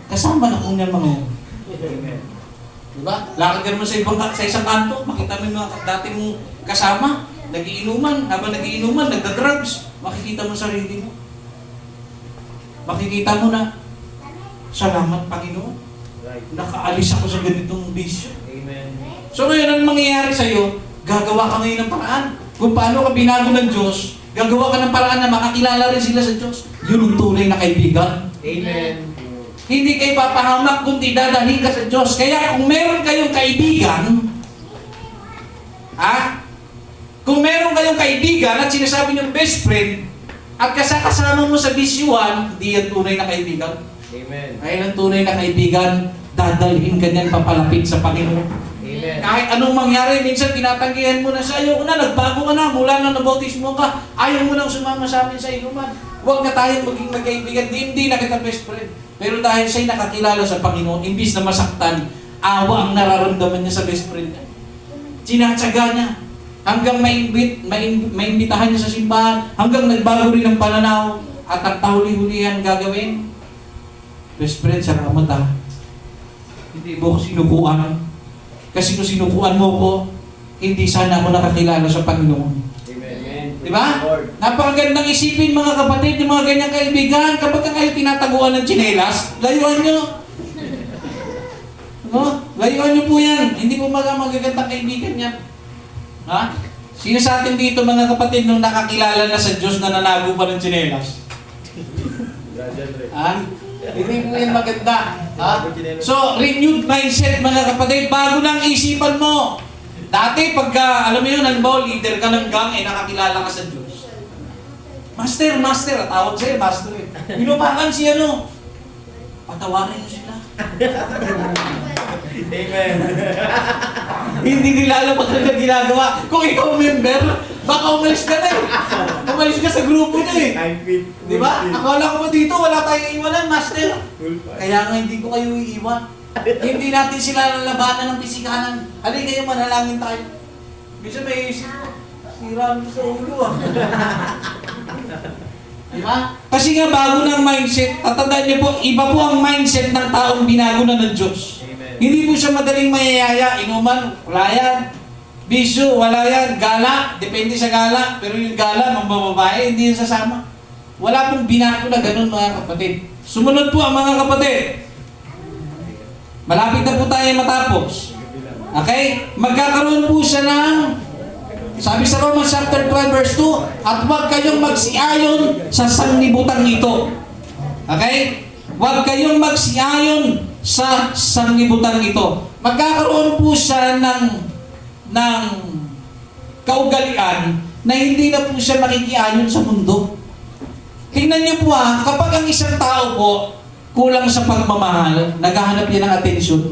kasama na kong yan mga yan. Amen. Diba? Lakad ka naman sa isang kanto, makita mo yung mga dati mong kasama, nagiinuman, habang nagiinuman, nagda-drugs, makikita mo sarili mo. Makikita mo na, salamat Panginoon, Right. nakaalis ako sa ganitong bisyo. Amen. So ngayon, ang mangyayari sa'yo, gagawa ka ngayon ng paraan. Kung paano ka binago ng Diyos, gagawa ka ng paraan na makakilala rin sila sa Diyos. Yun ang tunay na kaibigan. Amen. Hindi kayo papahamak kundi dadalhin ka sa Diyos. Kaya kung meron kayong kaibigan, kung meron kayong kaibigan at sinasabi niyong best friend, at kasama mo sa bisyuhan, hindi yan tunay na kaibigan. Amen. Ay ang tunay na kaibigan, dadalhin ka niyan papalapit sa Panginoon. Amen. Kahit anong mangyari, minsan tinatanggihan mo na sa iyo, nagbago ka na, mula nang nabautismo ka, ayaw mo nang sumama sa amin sa inuman. Huwag na tayong maging magkaibigan, hindi na kita best friend. Pero dahil siya'y nakakilala sa Panginoon, imbis na masaktan, awa ang nararamdaman niya sa best friend niya. Sinatsaga niya. Hanggang maimbitahan niya sa simbahan, hanggang nagbago rin ang pananaw, at ang tahuli-hulihan gagawin. Best friend, salamat ah. Hindi mo ko sinukuan. Kasi kung sinukuan mo ko, hindi sana ako nakakilala sa Panginoon. Amen. Di ba? Lord. Napakagandang isipin mga kapatid, yung mga ganyang kaibigan, kapag kayo tinataguan ng tsinelas, layuan nyo. No? Layuan nyo po yan. Hindi po magagandang kaibigan yan. Ha? Sino sa atin dito mga kapatid nung nakakilala na sa Diyos na nanago pa ng tsinelas? Ha? Hindi po yan maganda. Ha? So, renewed mindset mga kapatid, bago lang isipan mo. Dati pagka, alam mo yun, halimbawa leader ka ng gang, nakakilala ka sa Diyos. Master, tawag sa'yo, master eh. Pinupakan si ano, patawarin nyo sila. Amen. Hindi nila alam pag na ginagawa. Kung ikaw member, baka umalis ka na eh. Umalis ka sa grupo na eh. I'm fit. Di ba? Akala ko ba dito, wala tayong iwanan, master. Full fight. Kaya nga hindi ko kayo iiwan. Hindi natin sila lalabanan ng pisikanan. Halika kayo, manalangin tayo. Minsan may isip ko, sira mo sa ulo ah. Di ba? Kasi nga bago ng mindset, tatandaan niyo po, iba po ang mindset ng taong binago na ng Diyos. Amen. Hindi po siya madaling mayayaya, inuman, wala yan. Bisyo, wala yan. Gala, depende sa gala. Pero yung gala, mga babae, hindi yan sasama. Wala pong binago na ganun mga kapatid. Sumunod po ang mga kapatid. Malapit na po tayo matapos. Okay? Magkakaroon po siya ng, sabi sa Romans chapter 12 verse 2, at huwag kayong magsiayon sa sanglibutan ito. Okay? Huwag kayong magsiayon sa sanglibutan ito. Magkakaroon po siya ng kaugalian na hindi na po siya makikiayon sa mundo. Tingnan niyo po kapag ang isang tao po kulang sa pagmamahal, naghahanap yan ng atensyon.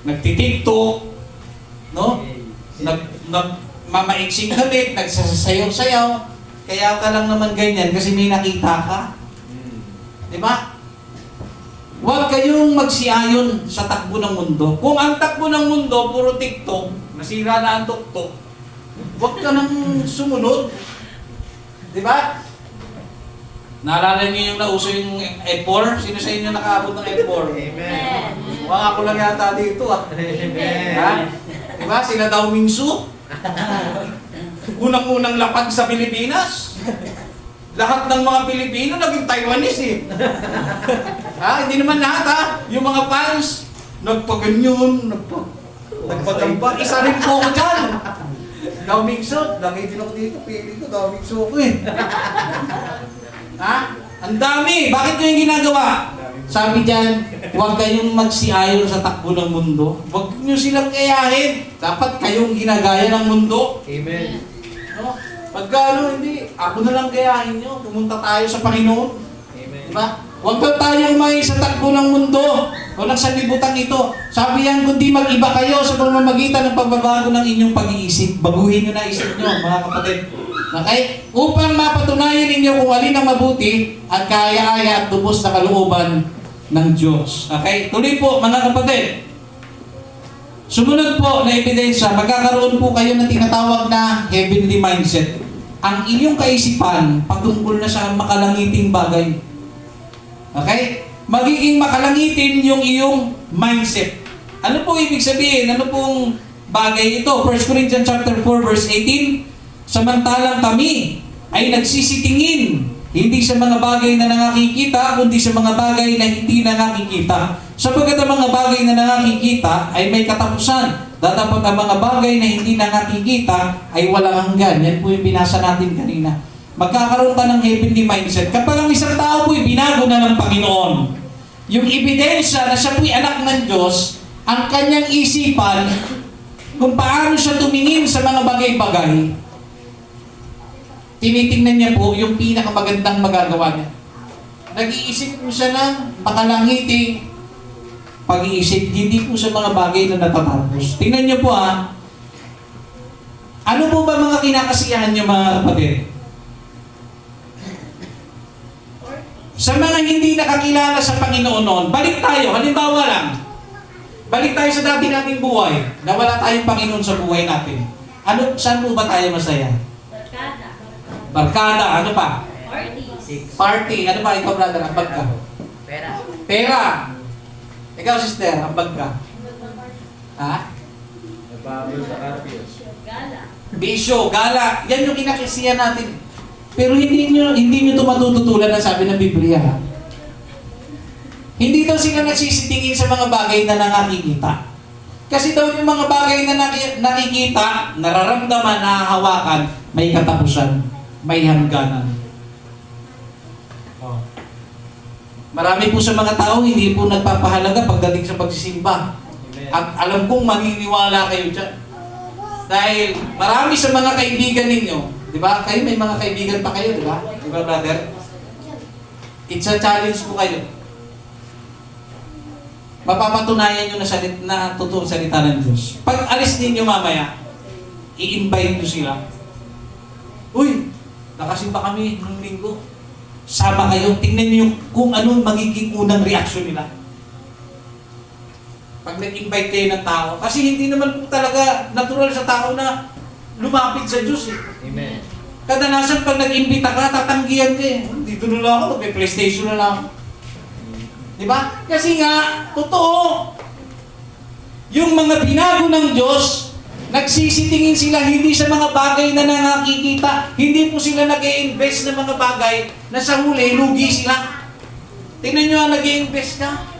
Nagtitiktok, no? Mamaiksing damit, nagsasayaw-sayaw. Kaya ka lang naman ganyan kasi may nakita ka. Di ba? Huwag kayong magsiayon sa takbo ng mundo. Kung ang takbo ng mundo, puro TikTok, nasira na ang tuktok, huwag ka nang sumunod. Di ba? Naalala niyo yung nauso yung F4? Sino sa inyo nakaabot ng F4? Amen. Mga ako lang yata dito Amen. Ha? Diba? Sila daw Mingsu. Unang-unang lapag sa Pilipinas. Lahat ng mga Pilipino naging Taiwanese eh. Hindi naman lahat ha. Yung mga fans, nagpaganyan, nagpagamba. Isa rin po ako dyan. Daming suit. Lagi din ako dito. Pili ko, daming suit ko eh. Ang dami. Bakit nyo yung ginagawa? Sabi dyan, huwag kayong magsiayon sa takbo ng mundo. Huwag nyo silang kayahin. Dapat kayong ginagaya ng mundo. Amen. No? Pagka hindi, ako na lang gayahin nyo. Pumunta tayo sa Panginoon. Amen. Diba? Huwag daw tayong may sa takbo ng mundo o ng sanlibutan ito. Sabi yan, kundi mag-iba kayo sa pamamagitan ng pagbabago ng inyong pag-iisip. Baguhin nyo na isip nyo, mga kapatid. Okay? Upang mapatunayan ninyo kung alin ang mabuti at kaya-aya at lubos na kalooban ng Diyos. Okay? Tuloy po, mga kapatid. Sumunod po na ebidensya, magkakaroon po kayo ng tinatawag na heavenly mindset. Ang inyong kaisipan patungkol na sa makalangiting bagay. Okay? Magiging makalangitin yung iyong mindset. Ano po ibig sabihin? Ano pong bagay ito? 1 Corinthians chapter 4 verse 18, samantalang kami ay nagsisitingin hindi sa mga bagay na nakikita, kundi sa mga bagay na hindi na nakikita. Sapagkat ang mga bagay na nakikita ay may katapusan. Datapot ang mga bagay na hindi na nakikita ay walang hanggan. Yan po yung binasa natin kanina. Magkakaroon ka ng heavenly mindset. Kapag ang isang tao po'y binago na ng Panginoon, yung ebidensya na siya po'y anak ng Diyos, ang kanyang isipan, kung paano siya tumingin sa mga bagay-bagay, tinitingnan niya po yung pinakamagandang magagawa niya. Nag-iisip po siya ng makalangiting pag-iisip, hindi po sa mga bagay na natatapos. Tingnan niyo po ha, ano po ba mga kinakasiyahan niyo mga kapatid? Sa mga hindi nakakilala sa Panginoon noon, balik tayo, halimbawa lang, balik tayo sa dati nating buhay, na wala tayong Panginoon sa buhay natin. Saan po ba tayo masaya? Barkada, ano pa? Party, ano pa? Ikaw brother, ang bag ka? Pera. Ikaw sister, ang bag ka? Ha? Nagpapabol sa Carpios. Bisyo, gala. Yan yung kinakisiya natin. Pero hindi nyo ito matututulan ang sabi ng Biblia. Ha? Hindi daw sila nagsisitingin sa mga bagay na nakikita. Kasi daw yung mga bagay na nakikita, nararamdaman, nahahawakan, may katapusan, may hangganan. Oh. Marami po sa mga tao hindi po nagpapahalaga pagdating sa pagsisimba. At alam kong maniniwala kayo dyan. Dahil marami sa mga kaibigan ninyo, di ba? Kayo may mga kaibigan pa kayo, di ba? Di ba, brother? It's a challenge po kayo. Mapapatunayan nyo na totoong salita ng Diyos. Pag alis ninyo mamaya, i-invite nyo sila. Uy, nakasimba kami nung linggo. Sama kayo, tingnan nyo kung ano magiging unang reaksyon nila. Pag nag-invite kayo ng tao, kasi hindi naman po talaga natural sa tao na lumapit sa Diyos eh. Amen. Kadalasan pag nag-imbita ka, tatanggihan ka eh. Dito na lang ako, may PlayStation na lang ako. Diba? Kasi nga, totoo, yung mga binago ng Diyos, nagsisitingin sila hindi sa mga bagay na nakikita, hindi po sila nag-i-invest ng mga bagay na sa huli, lugi sila. Tingnan nyo, nag-i-invest ka.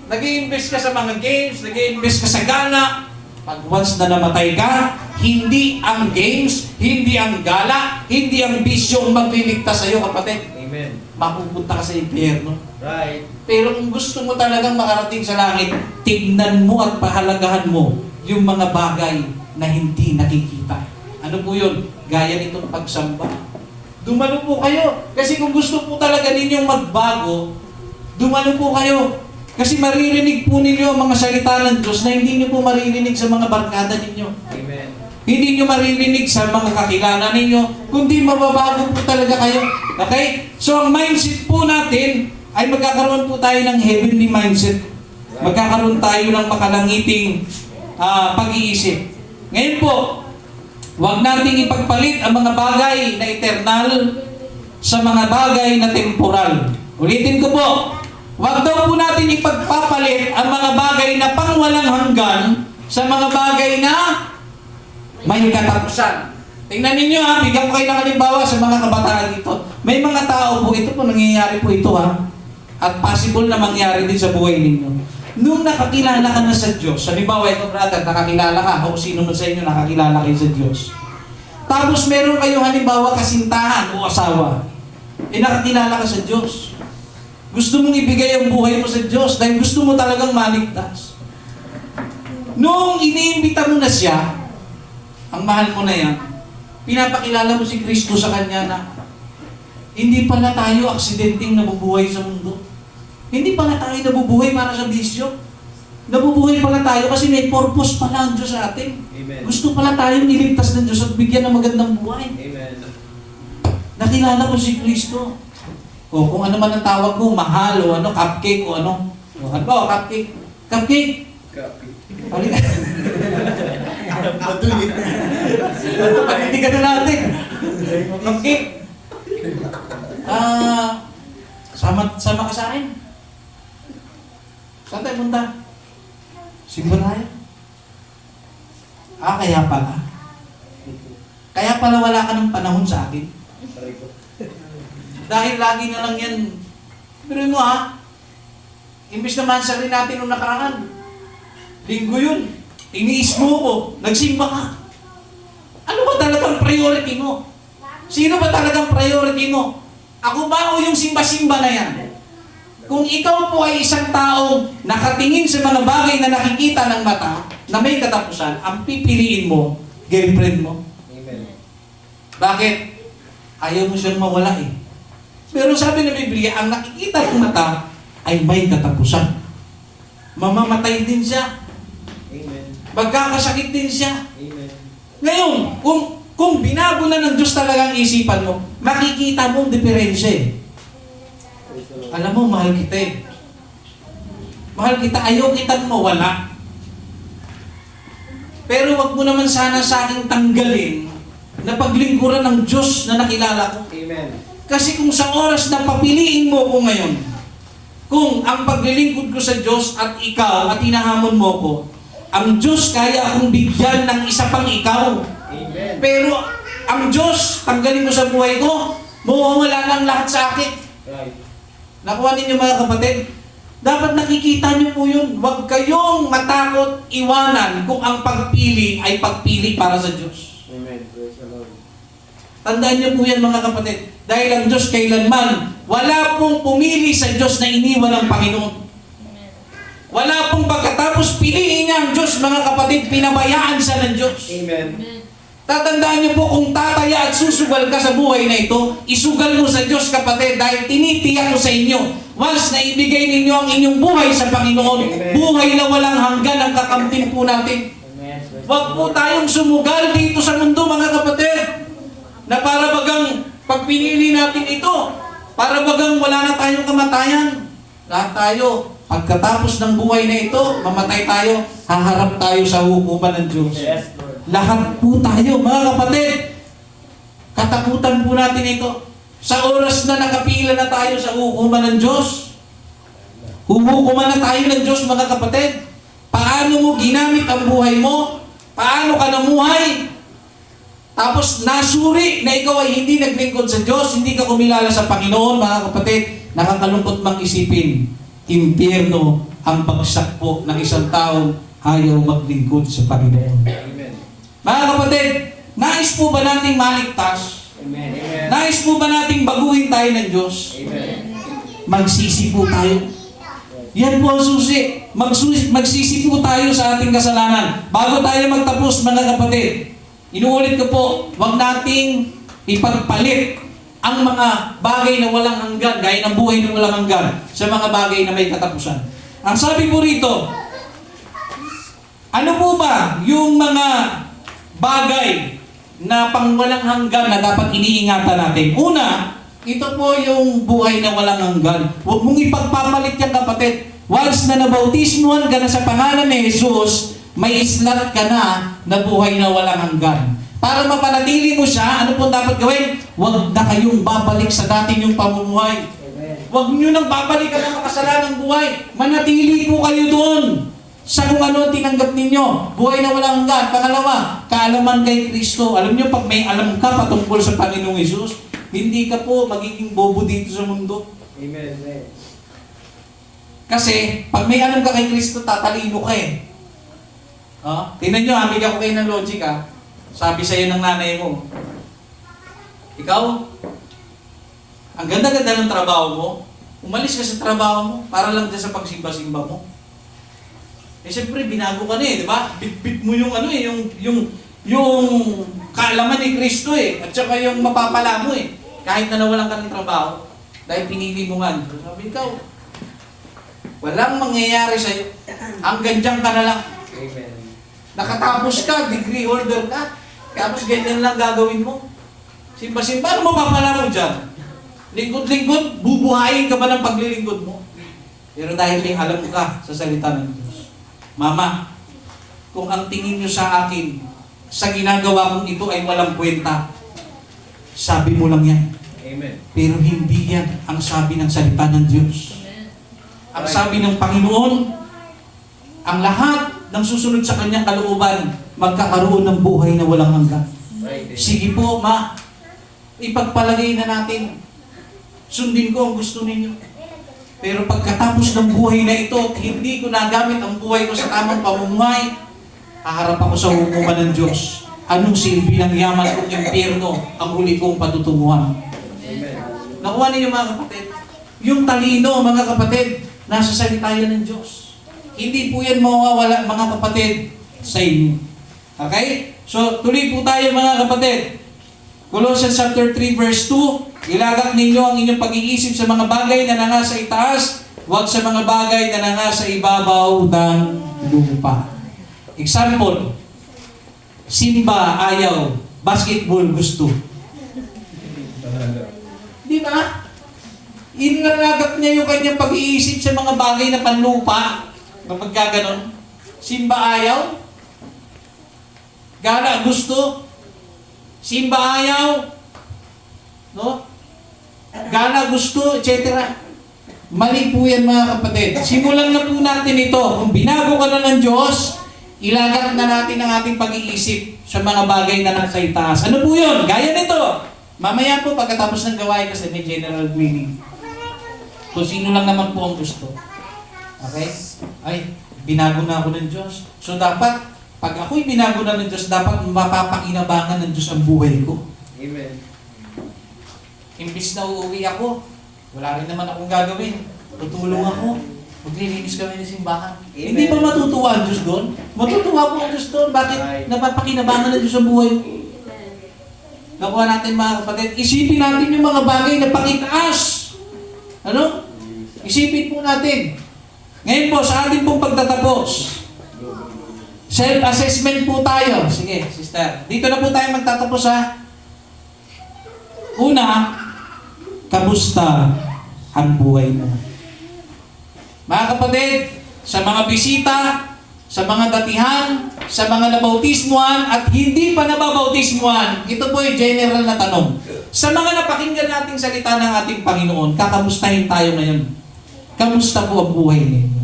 Nag-i-invest ka sa mga games, nag-i-invest ka sa gala. Pag once na namatay ka, hindi ang games, hindi ang gala, hindi ang bisyo ang magliligtas sa iyo, kapatid. Amen. Mapupunta ka sa impyerno. Right. Pero kung gusto mo talagang makarating sa langit, tignan mo at pahalagahan mo yung mga bagay na hindi nakikita. Ano po yun? Gaya nitong pagsamba. Dumalo po kayo. Kasi kung gusto po talaga ninyong magbago, dumalo po kayo. Kasi maririnig po ninyo ang mga salita ng Diyos na hindi nyo po maririnig sa mga barkada ninyo. Amen. Hindi nyo maririnig sa mga kakilala ninyo, kundi mababago po talaga kayo. Okay? So ang mindset po natin ay magkakaroon po tayo ng heavenly mindset. Magkakaroon tayo ng makalangiting pag-iisip. Ngayon po, huwag nating ipagpalit ang mga bagay na eternal sa mga bagay na temporal. Ulitin ko po, huwag daw po natin ipagpapalit ang mga bagay na pangwalang hanggan sa mga bagay na may katapusan. Tingnan ninyo ha, bigyan ko kayo ng halimbawa sa mga kabataan dito. May mga tao po, ito po, nangyayari po ito ha, at possible na mangyari din sa buhay ninyo. Nung nakakilala ka na sa Diyos, halimbawa ito brother, nakakilala ka, o sino man sa inyo nakakilala kayo sa Diyos. Tapos meron kayo halimbawa kasintahan o asawa, nakakilala ka sa Diyos. Gusto mong ibigay ang buhay mo sa Diyos dahil gusto mo talagang maligtas. Nung iniimbita mo na siya, ang mahal mo na yan, pinapakilala mo si Kristo sa kanya na hindi pala tayo aksidenteng nabubuhay sa mundo. Hindi pala tayo nabubuhay para sa bisyo. Nabubuhay pala tayo kasi may purpose pala ang Diyos sa atin. Amen. Gusto pala tayong iligtas ng Diyos at bigyan ng magandang buhay. Amen. Nakilala ko si Kristo. O kung ano man ang tawag mo, mahal o ano, cupcake o ano. O ano ba, cupcake? Cupcake! Copy. Halika. Matulit. Panindigan na natin. Cupcake! Sama ka sa akin. Saan tayo punta? Simbahan. Kaya pala. Kaya pala wala ka ng panahon sa akin. Dahil lagi na lang yan. Pero mo ha, imbis na mansarin natin nung nakaraan, linggo yun, iniis mo ko, nagsimba ka. Ano ba talagang priority mo? Sino ba talagang priority mo? Ako ba o yung simba-simba na yan? Kung ikaw po ay isang taong nakatingin sa mga bagay na nakikita ng mata, na may katapusan, ang pipiliin mo, girlfriend mo. Amen. Bakit? Ayaw mo siyang mawala eh. Pero sabi ng Biblia, ang nakikita ng mata ay may katapusan. Mamamatay din siya. Amen. Magkakasakit din siya. Amen. Ngayon, kung binago na ng Diyos talagang isipan mo, makikita mong diferensya eh. Alam mo, mahal kita eh. Mahal kita, ayaw kitang mawala. Pero wag mo naman sana sa akin tanggalin na paglingkuran ng Diyos na nakilala ko. Amen. Kasi kung sa oras na papiliin mo ko ngayon, kung ang paglilingkod ko sa Diyos at ikaw at hinahamon mo ko, ang Diyos kaya akong bigyan ng isa pang ikaw. Amen. Pero ang Diyos, tanggalin ko sa buhay ko, mawawala ng lahat sa akin. Right. Nakuha ninyo mga kapatid? Dapat nakikita niyo po yun. Huwag kayong matakot iwanan kung ang pagpili ay pagpili para sa Diyos. Amen. Praise the Lord. Tandaan niyo po yan mga kapatid. Dahil ang Diyos kailanman, wala pong pumili sa Diyos na iniwan ng Panginoon. Wala pong pagkatapos piliin niya ang Diyos, mga kapatid, pinabayaan siya ng Diyos. Amen. Tatandaan niyo po kung tataya at susugal ka sa buhay na ito, isugal mo sa Diyos kapatid dahil tinitiyak ko sa inyo, once na ibigay ninyo ang inyong buhay sa Panginoon, Amen. buhay na walang hanggan ang kakamtin po natin. Amen. Huwag po tayong sumugal dito sa mundo mga kapatid, na para bagang pag pinili natin ito, para bagang wala na tayong kamatayan. Lahat tayo, pagkatapos ng buhay na ito, mamatay tayo, haharap tayo sa hukuman ng Diyos. Yes, Lord. Lahat po tayo, mga kapatid. Katakutan po natin ito. Sa oras na nakapila na tayo sa hukuman ng Diyos, huhukuman na tayo ng Diyos, mga kapatid. Paano mo ginamit ang buhay mo? Paano ka namuhay? Tapos nasuri na ikaw ay hindi naglingkod sa Diyos, hindi ka kumilala sa Panginoon, mga kapatid. Nakakalungkot mang isipin, impyerno ang bagsak po ng isang taong ayaw maglingkod sa Panginoon. Amen. Mga kapatid, nais po ba nating maligtas? Amen. Amen. Nais po ba nating baguhin tayo ng Diyos? Amen. Magsisi po tayo. Yan po ang susi. Magsisi po tayo sa ating kasalanan. Bago tayo magtapos, mga kapatid, inuulit ko po, huwag nating ipagpalit ang mga bagay na walang hanggan, gaya ng buhay na walang hanggan, sa mga bagay na may katapusan. Ang sabi po rito, ano po ba yung mga bagay na pang walang hanggan na dapat iniingatan natin? Una, ito po yung buhay na walang hanggan. Huwag mong ipagpapalit yan, kapatid. Once na nabautismuhan ka na sa pangalan ni Jesus, may slot ka na buhay na walang hanggan. Para mapanatili mo siya, ano po dapat gawin? Huwag na kayong babalik sa dati niyong pamumuhay. Amen. Huwag niyo nang babalikan ang makasalanang buhay. Manatili po kayo doon sa kung ano ang tinanggap ninyo. Buhay na walang hanggan. Pangalawa, kaalaman kay Kristo. Alam niyo, pag may alam ka patungkol sa Panginoong Hesus, hindi ka po magiging bobo dito sa mundo. Amen. Kasi, pag may alam ka kay Kristo, tatalino ka eh. Tingnan nyo, bigyan ko kayo ng logic Sabi sa'yo ng nanay mo, ikaw, ang ganda-ganda ng trabaho mo, umalis ka sa trabaho mo para lang dyan sa pagsimba-simba mo. Eh siyempre, binago ka na di ba? Bit-bit mo yung yung kaalaman ni Kristo at saka yung mapapala mo kahit na nawalan ka ng trabaho, dahil pinili mo nga. Sabi ikaw, walang mangyayari sa'yo. Hanggang dyan ka na lang. Amen. Nakatapos ka, degree holder ka, tapos ganyan lang gagawin mo. Simba-simba, ano mapapala mo dyan? Lingkod-lingkod, bubuhayin ka ba ng paglilingkod mo? Pero dahil may alam ka sa salita ng Diyos. Mama, kung ang tingin nyo sa akin, sa ginagawa kong ito ay walang kwenta, sabi mo lang yan. Amen. Pero hindi yan ang sabi ng salita ng Diyos. Ang sabi ng Panginoon, ang lahat ng susunod sa kanyang kalooban, magkakaroon ng buhay na walang hanggan. Right. Sige po, ma. Ipagpalagay na natin. Sundin ko ang gusto ninyo. Pero pagkatapos ng buhay na ito, hindi ko nagamit ang buhay ko sa tamang pamumuhay, haharap ako sa hukuman ng Diyos. Anong silbi ng yaman kong impyerno ang huli kong patutunguhan? Amen. Nakuha ninyo mga kapatid? Yung talino, mga kapatid, nasa salita yan ng Diyos. Hindi po yan mawawala, mga kapatid, sa inyo. Okay? So, tuloy po tayo mga kapatid. Colossians chapter 3 verse 2, ilagak ninyo ang inyong pag-iisip sa mga bagay na nangasa itaas, huwag sa mga bagay na nangasa ibabaw ng lupa. Example, simba ayaw, basketball gusto. Di ba? Inalagak niya yung kanyang pag-iisip sa mga bagay na panlupa. Kapag gaganon, simba ayaw, gala gusto, simba ayaw, no? Gala gusto, etc. Mali po yan mga kapatid. Simulan na po natin ito. Kung binago ka na ng Diyos, ilagak na natin ang ating pag-iisip sa mga bagay na nasa itaas. Ano po yun? Gaya nito. Mamaya po pagkatapos ng gawain kasi may general meaning. Kung sino lang naman po ang gusto. Okay? Ay, binago na ako ng Diyos. So dapat, pag ako'y binago na ng Diyos, dapat mapapakinabangan ng Diyos ang buhay ko. Amen. Imbis na uuwi ako, wala rin naman akong gagawin. Tutulong ako. Maglilinis kami ng simbahan. Amen. Hindi ba matutuwa ang Diyos doon? Matutuwa po ang Diyos doon. Bakit? Right. Napapakinabangan ng Diyos ang buhay ko. Nakuha natin mga kapatid. Isipin natin yung mga bagay na pangitaas. Ano? Isipin po natin. Ngayon po, sa ating pong pagtatapos, self-assessment po tayo. Sige, sister. Dito na po tayo magtatapos Una, kamusta ang buhay mo? Mga kapatid, sa mga bisita, sa mga datihan, sa mga nabautismuhan at hindi pa nababautismuhan, ito po yung general na tanong. Sa mga napakinggan nating salita ng ating Panginoon, kakamustahin tayo ngayon. Kamusta po ang buhay ninyo?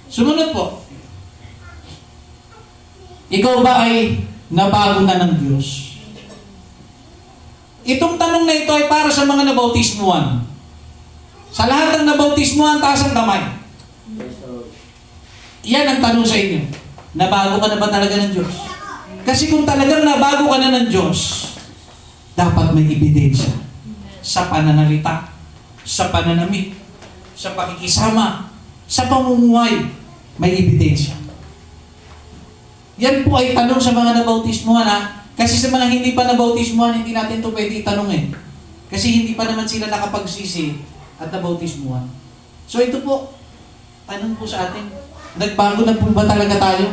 Sumunod po. Ikaw ba ay nabago na ng Diyos? Itong tanong na ito ay para sa mga nabautismuhan. Sa lahat ng nabautismuhan, taas ang kamay. Yan ang tanong sa inyo. Nabago ka na ba talaga ng Diyos? Kasi kung talagang nabago ka na ng Diyos, dapat may ebidensya sa pananalita, sa pananamit, sa pakikisama, sa pamumuhay, may ebidensya. Yan po ay tanong sa mga nabautismuhan Kasi sa mga hindi pa nabautismuhan, hindi natin ito pwede itanong Kasi hindi pa naman sila nakapagsisi at nabautismuhan. So ito po, tanong po sa atin, nagbago na po ba talaga tayo?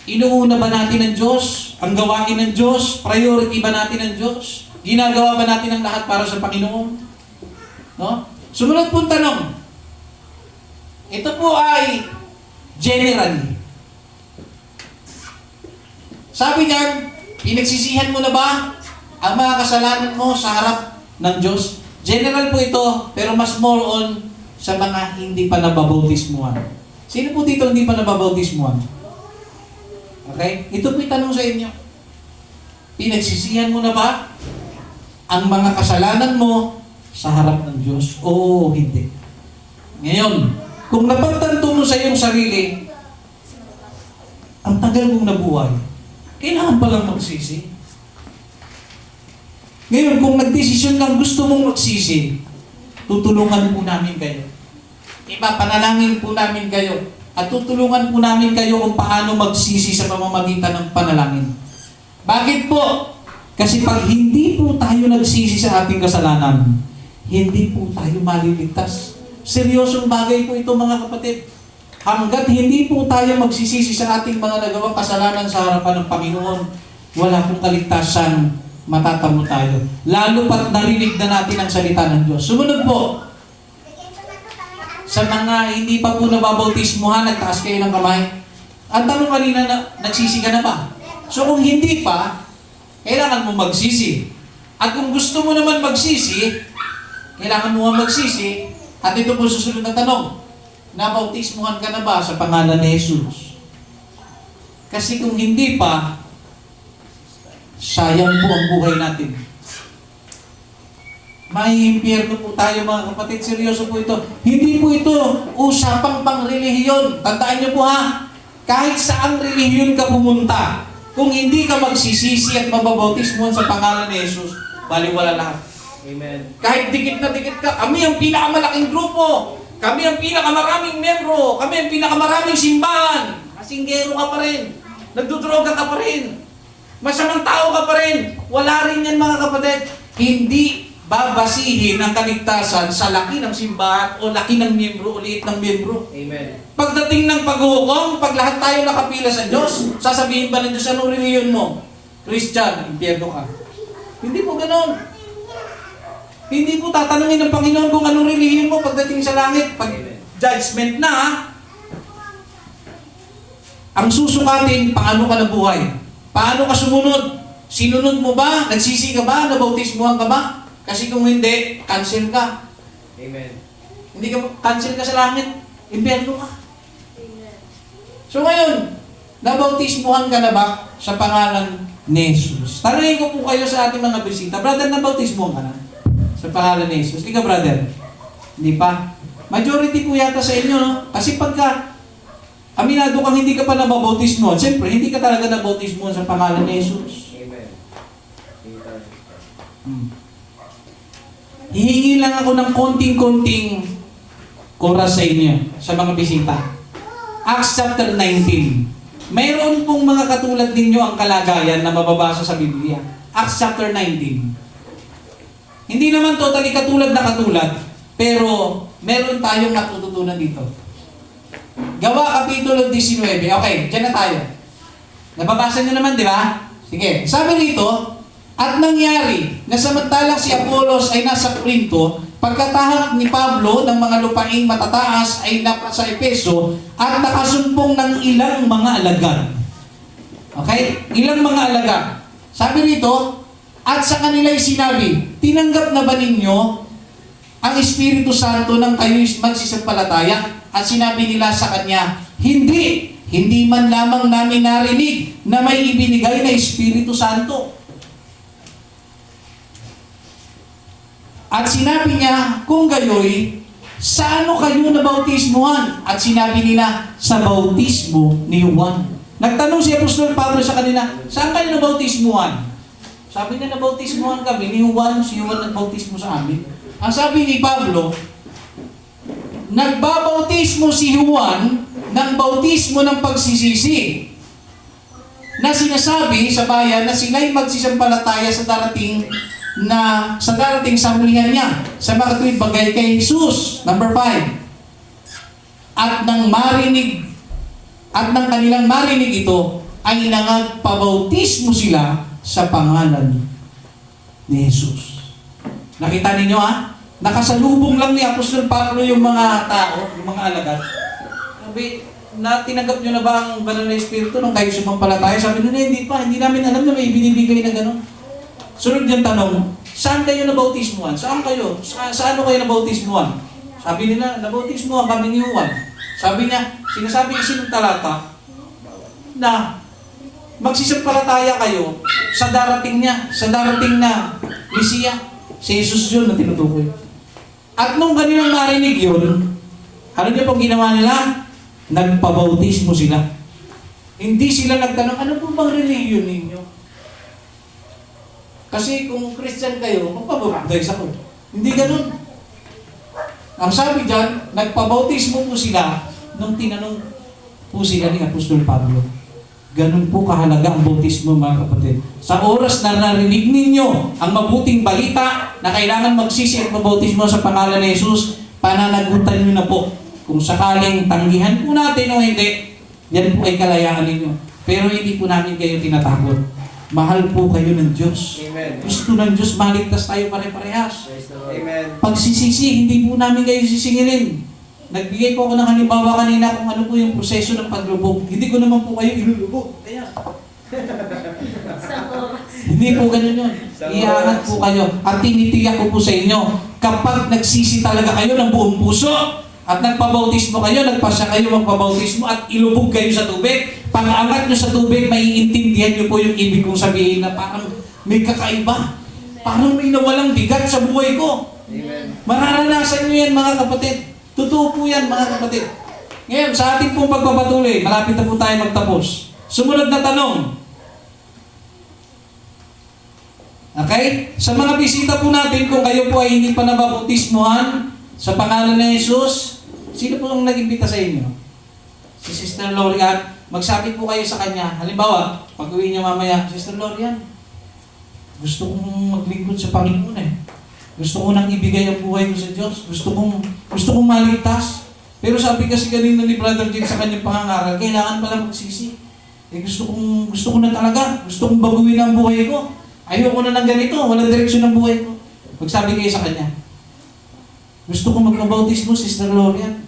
Inuuna ba natin ang Diyos? Ang gawain ng Diyos? Priority ba natin ang Diyos? Ginagawa ba natin ang lahat para sa Panginoon? No? Sumunod pong tanong. Ito po ay generally. Sabi niyan, pinagsisihan mo na ba ang mga kasalanan mo sa harap ng Diyos? General po ito, pero mas more on sa mga hindi pa nababautismuhan. Sino po dito hindi pa nababautismuhan? Okay? Ito po yung tanong sa inyo. Pinagsisihan mo na ba ang mga kasalanan mo sa harap ng Diyos? Oo, hindi. Ngayon, kung napagtanto mo sa iyong sarili, ang tagal mong nabuhay, kailangan palang magsisi. Ngayon, kung nagdesisyon kang gusto mong magsisi, tutulungan po namin kayo. Ipapanalangin po namin kayo. At tutulungan po namin kayo kung paano magsisi sa pamamagitan ng panalangin. Bakit po? Kasi pag hindi po tayo nagsisi sa ating kasalanan, hindi po tayo maliligtas. Seryosong bagay po ito mga kapatid. Hanggat hindi po tayo magsisisi sa ating mga nagawang kasalanan sa harapan ng Panginoon, wala pong kaligtasan matatamo tayo. Lalo pat narinig na natin ang salita ng Diyos. Sumunod po, sa mga hindi pa po nababautismuhan, nagtaas kayo ng kamay. Ang tanong kanina, nagsisi ka na ba? So kung hindi pa, kailangan mo magsisi. At kung gusto mo naman magsisi, kailangan mo magsisi. At ito po susunod na tanong, nabautismuhan ka na ba sa pangalan ni Jesus? Kasi kung hindi pa, sayang po ang buhay natin. May impyerno po tayo mga kapatid. Seryoso po ito. Hindi po ito usapang pang-relihiyon. Tandaan niyo po ha, kahit saang relihiyon ka pumunta, kung hindi ka magsisisi at mababautismuhan sa pangalan ni Jesus, baliwala lahat. Amen. Kahit dikit na dikit ka, kami ang pinakamalaking grupo, kami ang pinakamaraming membro, kami ang pinakamaraming simbahan, kasinggero ka pa rin, nagdudroga ka pa rin, masamang tao ka pa rin, wala rin yan mga kapatid. Hindi babasihin ang kaligtasan sa laki ng simbahan o laki ng miyembro o liit ng miyembro. Amen. Pagdating ng paghuhukom, pag lahat tayo nakapila sa Diyos, sasabihin ba ng Diyos, anong reliyon mo? Christian, impyerno ka. Hindi po ganon. Hindi po tatanungin ng Panginoon kung anong reliyon mo pagdating sa langit. Pag judgment na, ang susukatin, paano ka nabuhay? Paano ka sumunod? Sinunod mo ba? Nagsisi ka ba? Nabautismuhan ka ba? Kasi kung hindi, cancel ka. Amen. Hindi ka cancel ka sa langit, impyerno ka. Amen. So ngayon, nabautismuhan ka na ba sa pangalan ni Jesus? Tanungin ko po kayo sa ating mga bisita, brother, nabautismuhan ka na sa pangalan ni Jesus? Ikaw, brother? Hindi pa. Majority po yata sa inyo, no? Kasi pagka aminado kang hindi ka pa nabautismuhan, siyempre, hindi ka talaga nabautismuhan sa pangalan ni Jesus. Amen. Hihingi lang ako ng konting-konting oras sa inyo, sa mga bisita. Acts chapter 19. Mayroon pong mga katulad ninyo ang kalagayan na mababasa sa Biblia. Acts chapter 19. Hindi naman totally katulad na katulad, pero meron tayong natututunan dito. Gawa kapitulo 19. Okay, dyan na tayo. Nababasa nyo naman, di ba? Sige, sabi rito, at nangyari na samantalang si Apolos ay nasa Corinto, pagkatahak ni Pablo ng mga lupaing matataas ay nasa Efeso at nakasumpong ng ilang mga alagad. Okay? Ilang mga alagad. Sabi rito, at sa kanila'y sinabi, tinanggap na ba ninyo ang Espiritu Santo nang kayo'y magsisampalataya? At sinabi nila sa kanya, hindi! Hindi man lamang namin narinig na may ibinigay na Espiritu Santo. At sinabi niya, kung gayoy, sa ano kayo nabautismuhan? At sinabi nila, sa bautismo ni Juan. Nagtanong si Apostol Pablo sa kanila, saan kayo nabautismuhan? Sabi niya, nabautismuhan kami ni Juan, si Juan nagbautismo sa amin. Ang sabi ni Pablo, nagbabautismo si Juan ng bautismo ng pagsisisi na sinasabi sa bayan na sila'y magsisampalataya sa darating sa hulihan niya, sa makatuwid bagay kay Jesus. Number 5. At nang kanilang marinig ito, ay nangagpabautismo sila sa pangalan ni Jesus. Nakita ninyo ha? Nakasalubong lang ni Apostol Pablo yung mga tao, yung mga alagad. Sabi, tinanggap nyo na ba ang banal na Espiritu nung kayo sumampalataya? Sabi nila, hindi pa, hindi namin alam na may binibigay na gano'n. Sunod yung tanong, saan kayo nabautismuhan? Saan kayo? Saan kayo nabautismuhan? Sabi nila, nabautismuhan kami ni Juan. Sabi niya, sinasabi kasi ng talata na magsisampalataya kayo sa darating niya, sa darating na Mesiya. Si Jesus yun na tinutukoy. At nung kanilang marinig yun, ano niya pong ginawa nila? Nagpabautismo sila. Hindi sila nagtanong, ano po bang religion ninyo? Kasi kung Christian kayo, magpabaptize ako. Hindi ganun. Ang sabi dyan, nagpabautismo po sila nung tinanong po sila ni Apostol Pablo. Ganun po kahalaga ang bautismo, mga kapatid. Sa oras na narinig ninyo ang mabuting balita na kailangan magsisi at mabautismo sa pangalan ni Jesus, pananagutan nyo na po. Kung sakaling tanggihan po natin o hindi, yan po ay kalayaan ninyo. Pero hindi po namin kayo tinatakot. Mahal po kayo ng Diyos. Amen. Gusto ng Diyos, maligtas tayo pare-parehas. Praise the Lord. Amen. Pagsisisi, hindi po namin kayo sisingilin. Nagbigay po ako ng halimbawa kanina kung ano po yung proseso ng paglubog. Hindi ko naman po kayo ilulubog. Ayan. Isang oras. Hindi po ganun yun. Iangat po kayo. At tinitiyak ko po sa inyo, kapag nagsisi talaga kayo ng buong puso, at nagpabautismo kayo, nagpasya kayo magpabautismo, at ilubog kayo sa tubig, pag-angat nyo sa tubig, maiintindihan nyo po yung ibig kong sabihin na parang may kakaiba. Parang may nawalang bigat sa buhay ko. Amen. Mararanasan nyo yan, mga kapatid. Totoo po yan, mga kapatid. Ngayon, sa ating pong pagpapatuloy, malapit na po tayo magtapos. Sumunod na tanong. Okay? Sa mga bisita po natin, kung kayo po ay hindi pa nabautismuhan sa pangalan ni Jesus, sino po ang nag-imbita sa inyo? Si Sister Lorian. Magsabi po kayo sa kanya. Halimbawa, pag-uwi niya mamaya, Sister Lorian, gusto kong maglingkod sa Panginoon eh. Gusto ko nang ibigay ang buhay ko sa Diyos. Gusto kong maligtas. Pero sabi kasi kanina ni Brother Jim sa kanyang pangangaral, kailangan pala magsisi. Gusto ko na talaga. Gusto kong baguhin ang buhay ko. Ayoko na ng ganito. Walang direksyon ng buhay ko. Magsabi kayo sa kanya, gusto ko magpabautismo, Sister Lorian.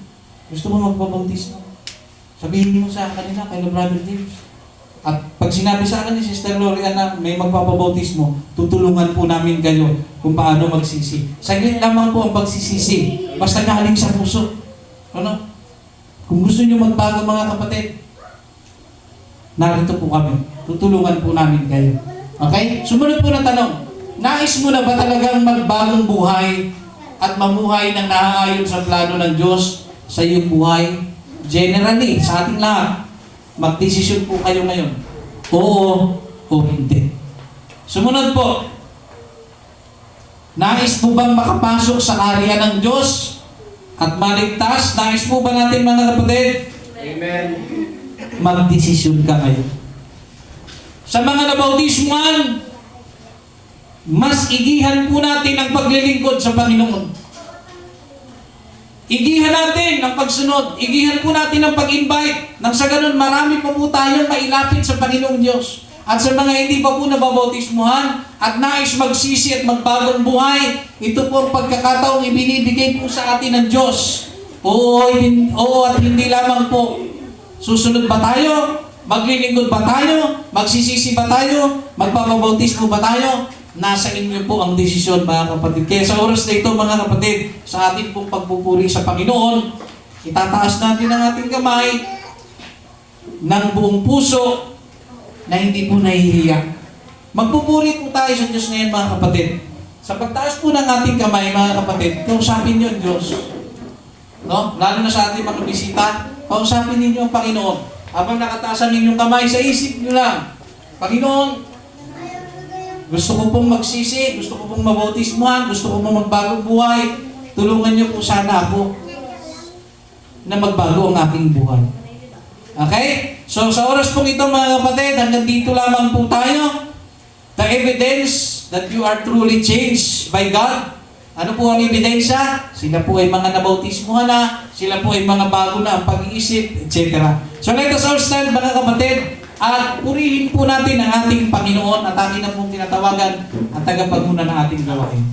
Gusto ko magpabautismo. Sabihin mo sa kanila, kay Brother James. At pag sinabi sa akin ni Sister Lorian na may magpapabautismo, tutulungan po namin kayo kung paano magsisi. Saglit lamang po ang pagsisisi. Basta galing sa puso. Ano? Kung gusto niyo magbago, mga kapatid, narito po kami. Tutulungan po namin kayo. Okay? Sumunod po na tanong. Nais mo na ba talagang magbagong buhay at mamuhay ng naaayon sa plano ng Diyos sa iyong buhay? Generally, sa ating lahat, magdesisyon po kayo ngayon. Oo o hindi. Sumunod po. Nais po bang makapasok sa area ng Diyos at maligtas? Nais po ba natin, mga kapatid? Amen. Magdesisyon ka ngayon. Sa mga nabautismuhan, mas igihan po natin ang paglilingkod sa Panginoon. Igihan natin ang pagsunod. Igihan po natin ang pag-invite. Nang sa ganun, marami pa po tayong mailapit sa Panginoong Diyos. At sa mga hindi pa po nababautismuhan at nais magsisi at magbagong buhay, ito po ang pagkakataong ibinibigay po sa atin ng Diyos. Oo at hindi lamang po. Susunod ba tayo? Maglilingkod ba tayo? Magsisisi ba tayo? Magpapabautismo ba tayo? Nasa inyo po ang desisyon, mga kapatid. Kaya sa oras na ito, mga kapatid, sa ating pong pagpupuri sa Panginoon, itataas natin ang ating kamay ng buong puso na hindi po nahihiya. Magpupuri po tayo sa Diyos ngayon, mga kapatid. Sa pagtaas po ng ating kamay, mga kapatid, kausapin niyo ang Diyos. No? Lalo na sa ating mga bisita, kausapin ninyo ang Panginoon. Habang nakataas ang inyong kamay, sa isip niyo lang, Panginoon, gusto ko pong magsisi, gusto ko pong mabautismuhan, gusto ko pong magbagong buhay. Tulungan niyo po sana ako na magbago ang aking buhay. Okay? So sa oras pong ito, mga kapatid, hanggang dito lamang po tayo. The evidence that you are truly changed by God. Ano po ang ebidensya? Sila po ay mga nabautismuhan na, sila po ay mga bago na ang pag-iisip, etc. So let us all stand, mga kapatid, at purihin po natin ang ating Panginoon at ating na pong tinatawagan at tagapagmuna ng ating gawain.